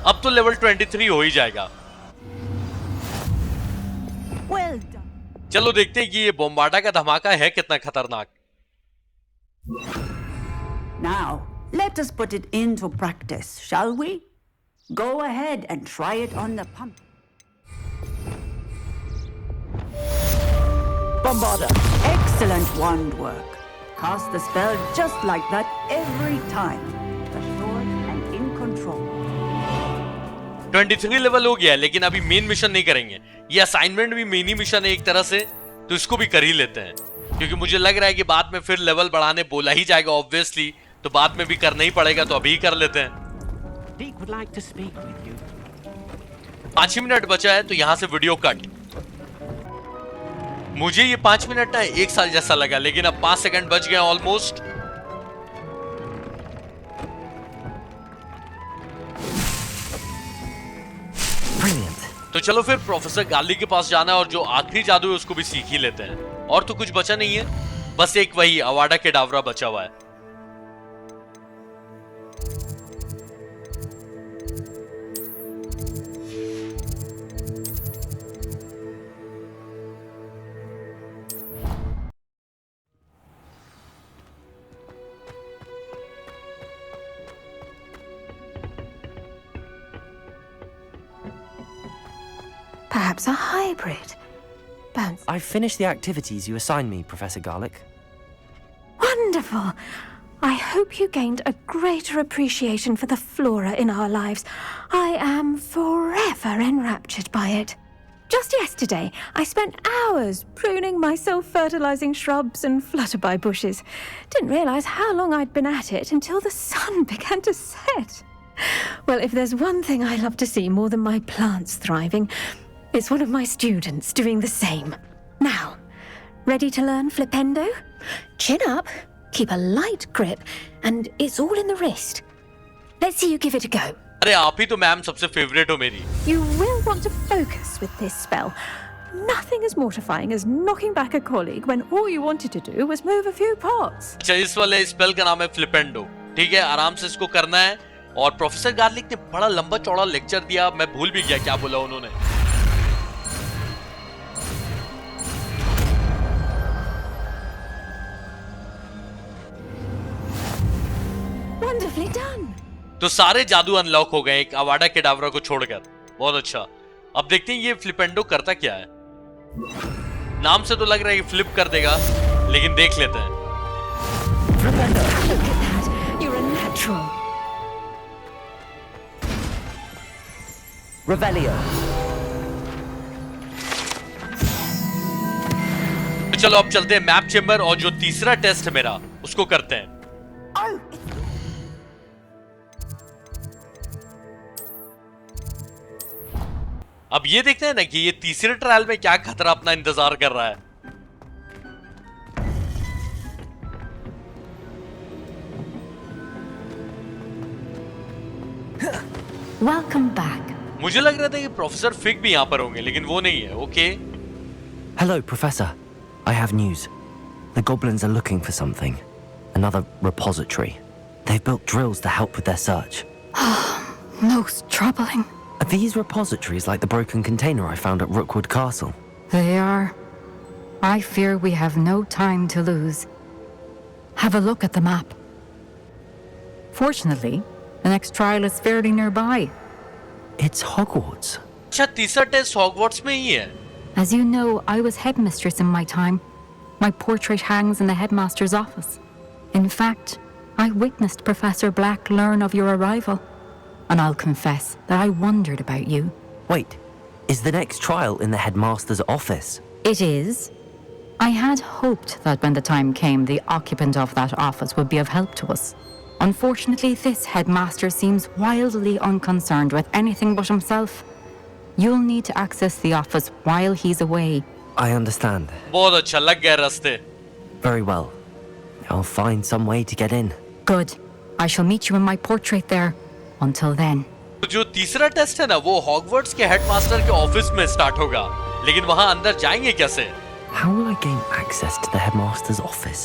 अब तो level 23 हो ही जाएगा। Well done. चलो देखते हैं कि ये बॉम्बार्डा का धमाका है कितना खतरनाक। Now, let us put it into practice, shall we? Go ahead and try it on the pump. Bombarda! Excellent wand work. Cast the spell just like that every time. Assured and in control. 23 level हो गया है, लेकिन अभी main mission नहीं करेंगे। ये assignment भी main ही mission है एक तरह से, तो इसको भी कर ही लेते हैं, क्योंकि मुझे लग रहा है कि बाद में फिर लेवल बढ़ाने बोला ही जाएगा ऑब्वियसली, तो बाद में भी करना ही पड़ेगा, तो अभी ही कर लेते हैं। 5 ही मिनट बचा है, तो यहां से वीडियो कट। मुझे ये 5 मिनट ना 1 साल जैसा लगा, लेकिन अब 5 सेकंड बच गए ऑलमोस्ट। तो चलो फिर प्रोफेसर गार्ली के पास जाना है और जो आखिरी जादू है उसको भी सीख ही लेते हैं। और तो कुछ बचा नहीं है, बस एक वही अवाडा केडावरा बचा हुआ है। Perhaps a hybrid. Bounce. I've finished the activities you assigned me, Professor Garlick. Wonderful. I hope you gained a greater appreciation for the flora in our lives. I am forever enraptured by it. Just yesterday, I spent hours pruning my self-fertilizing shrubs and flutterby bushes. Didn't realize how long I'd been at it until the sun began to set. Well, if there's one thing I love to see more than my plants thriving, it's one of my students doing the same. Now, ready to learn Flipendo? Chin up, keep a light grip, and it's all in the wrist. Let's see you give it a go. अरे आप ही तो ma'am सबसे favourite हो मेरी। You will want to focus with this spell. Nothing as mortifying as knocking back a colleague when all you wanted to do was move a few pots. अच्छा इस वाले spell का नाम है फ्लिपेंडो। ठीक है आराम से इसको करना है। और प्रोफेसर गार्लिक ने बड़ा लंबा चौड़ा लेक्चर दिया, मैं भूल भी गया क्या बोला उन्होंने। Wonderfully done. तो सारे जादू अनलॉक हो गए एक अवाडा केडावरा को छोड़कर। बहुत अच्छा। अब देखते हैं ये फ्लिपेंडो करता क्या है। नाम से तो लग रहा है कि फ्लिप कर देगा, लेकिन देख लेते हैं। Look at that. You're a natural. Revelio. तो चलो अब चलते हैं मैप चेम्बर और जो तीसरा टेस्ट है मेरा उसको करते हैं। अब ये देखते हैं ना कि ये तीसरे ट्रायल में क्या खतरा अपना इंतजार कर रहा है। Welcome back. मुझे लग रहा था कि प्रोफेसर फिग भी यहाँ पर होंगे, लेकिन वो नहीं है। Okay. Hello, Professor. I have news. The goblins are looking for something. Another repository. They've built drills to help with their search. Most troubling. Are these repositories like the broken container I found at Rookwood Castle? They are. I fear we have no time to lose. Have a look at the map. Fortunately, the next trial is fairly nearby. It's Hogwarts. अच्छा तीसरा test Hogwarts में ही है। As you know, I was headmistress in my time. My portrait hangs in the headmaster's office. In fact, I witnessed Professor Black learn of your arrival. And I'll confess that I wondered about you. Wait, is the next trial in the headmaster's office? It is. I had hoped that when the time came, the occupant of that office would be of help to us. Unfortunately, this headmaster seems wildly unconcerned with anything but himself. You'll need to access the office while he's away. I understand. बहुत अच्छा लग गया रास्ते. Very well. I'll find some way to get in. Good. I shall meet you in my portrait there. Until then. जो तीसरा test है ना, वो हॉगवर्ट्स के हेडमास्टर के ऑफिस में स्टार्ट होगा. लेकिन वहां अंदर जाएंगे कैसे? How will I gain access to the headmaster's office?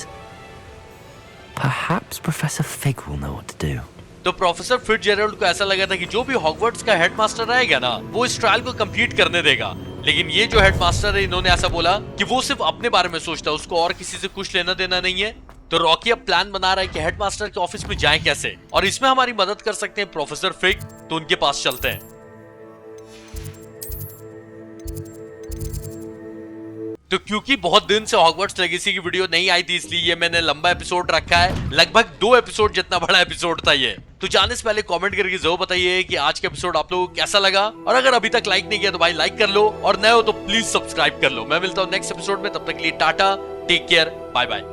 Perhaps Professor Fig will know what to do. तो प्रोफेसर फिट्जजेराल्ड को ऐसा लगा था कि जो भी हॉगवर्ट्स का हेडमास्टर रहेगा ना, वो इस ट्रायल को कंप्लीट करने देगा. लेकिन ये जो हेडमास्टर है, इन्होंने ऐसा बोला कि वो सिर्फ अपने बारे में सोचता है, उसको और किसी से कुछ लेना देना नहीं है. तो रॉकी अब प्लान बना रहा है कि हेडमास्टर के ऑफिस में जाएं कैसे, और इसमें हमारी मदद कर सकते हैं प्रोफेसर फिग. तो उनके पास चलते हैं. तो क्योंकि बहुत दिन से हॉगवर्ट्स लेगेसी की वीडियो नहीं आई थी, इसलिए ये मैंने लंबा एपिसोड रखा है. लगभग 2 एपिसोड जितना बड़ा एपिसोड था ये. तो जाने से पहले कमेंट करके जरूर बताइए कि आज का एपिसोड आप लोगों को कैसा लगा, और अगर अभी तक लाइक नहीं किया तो भाई लाइक कर लो, और नए हो तो प्लीज सब्सक्राइब कर लो. मैं मिलता हूं नेक्स्ट एपिसोड में. तब तक के लिए tata, take care, bye bye.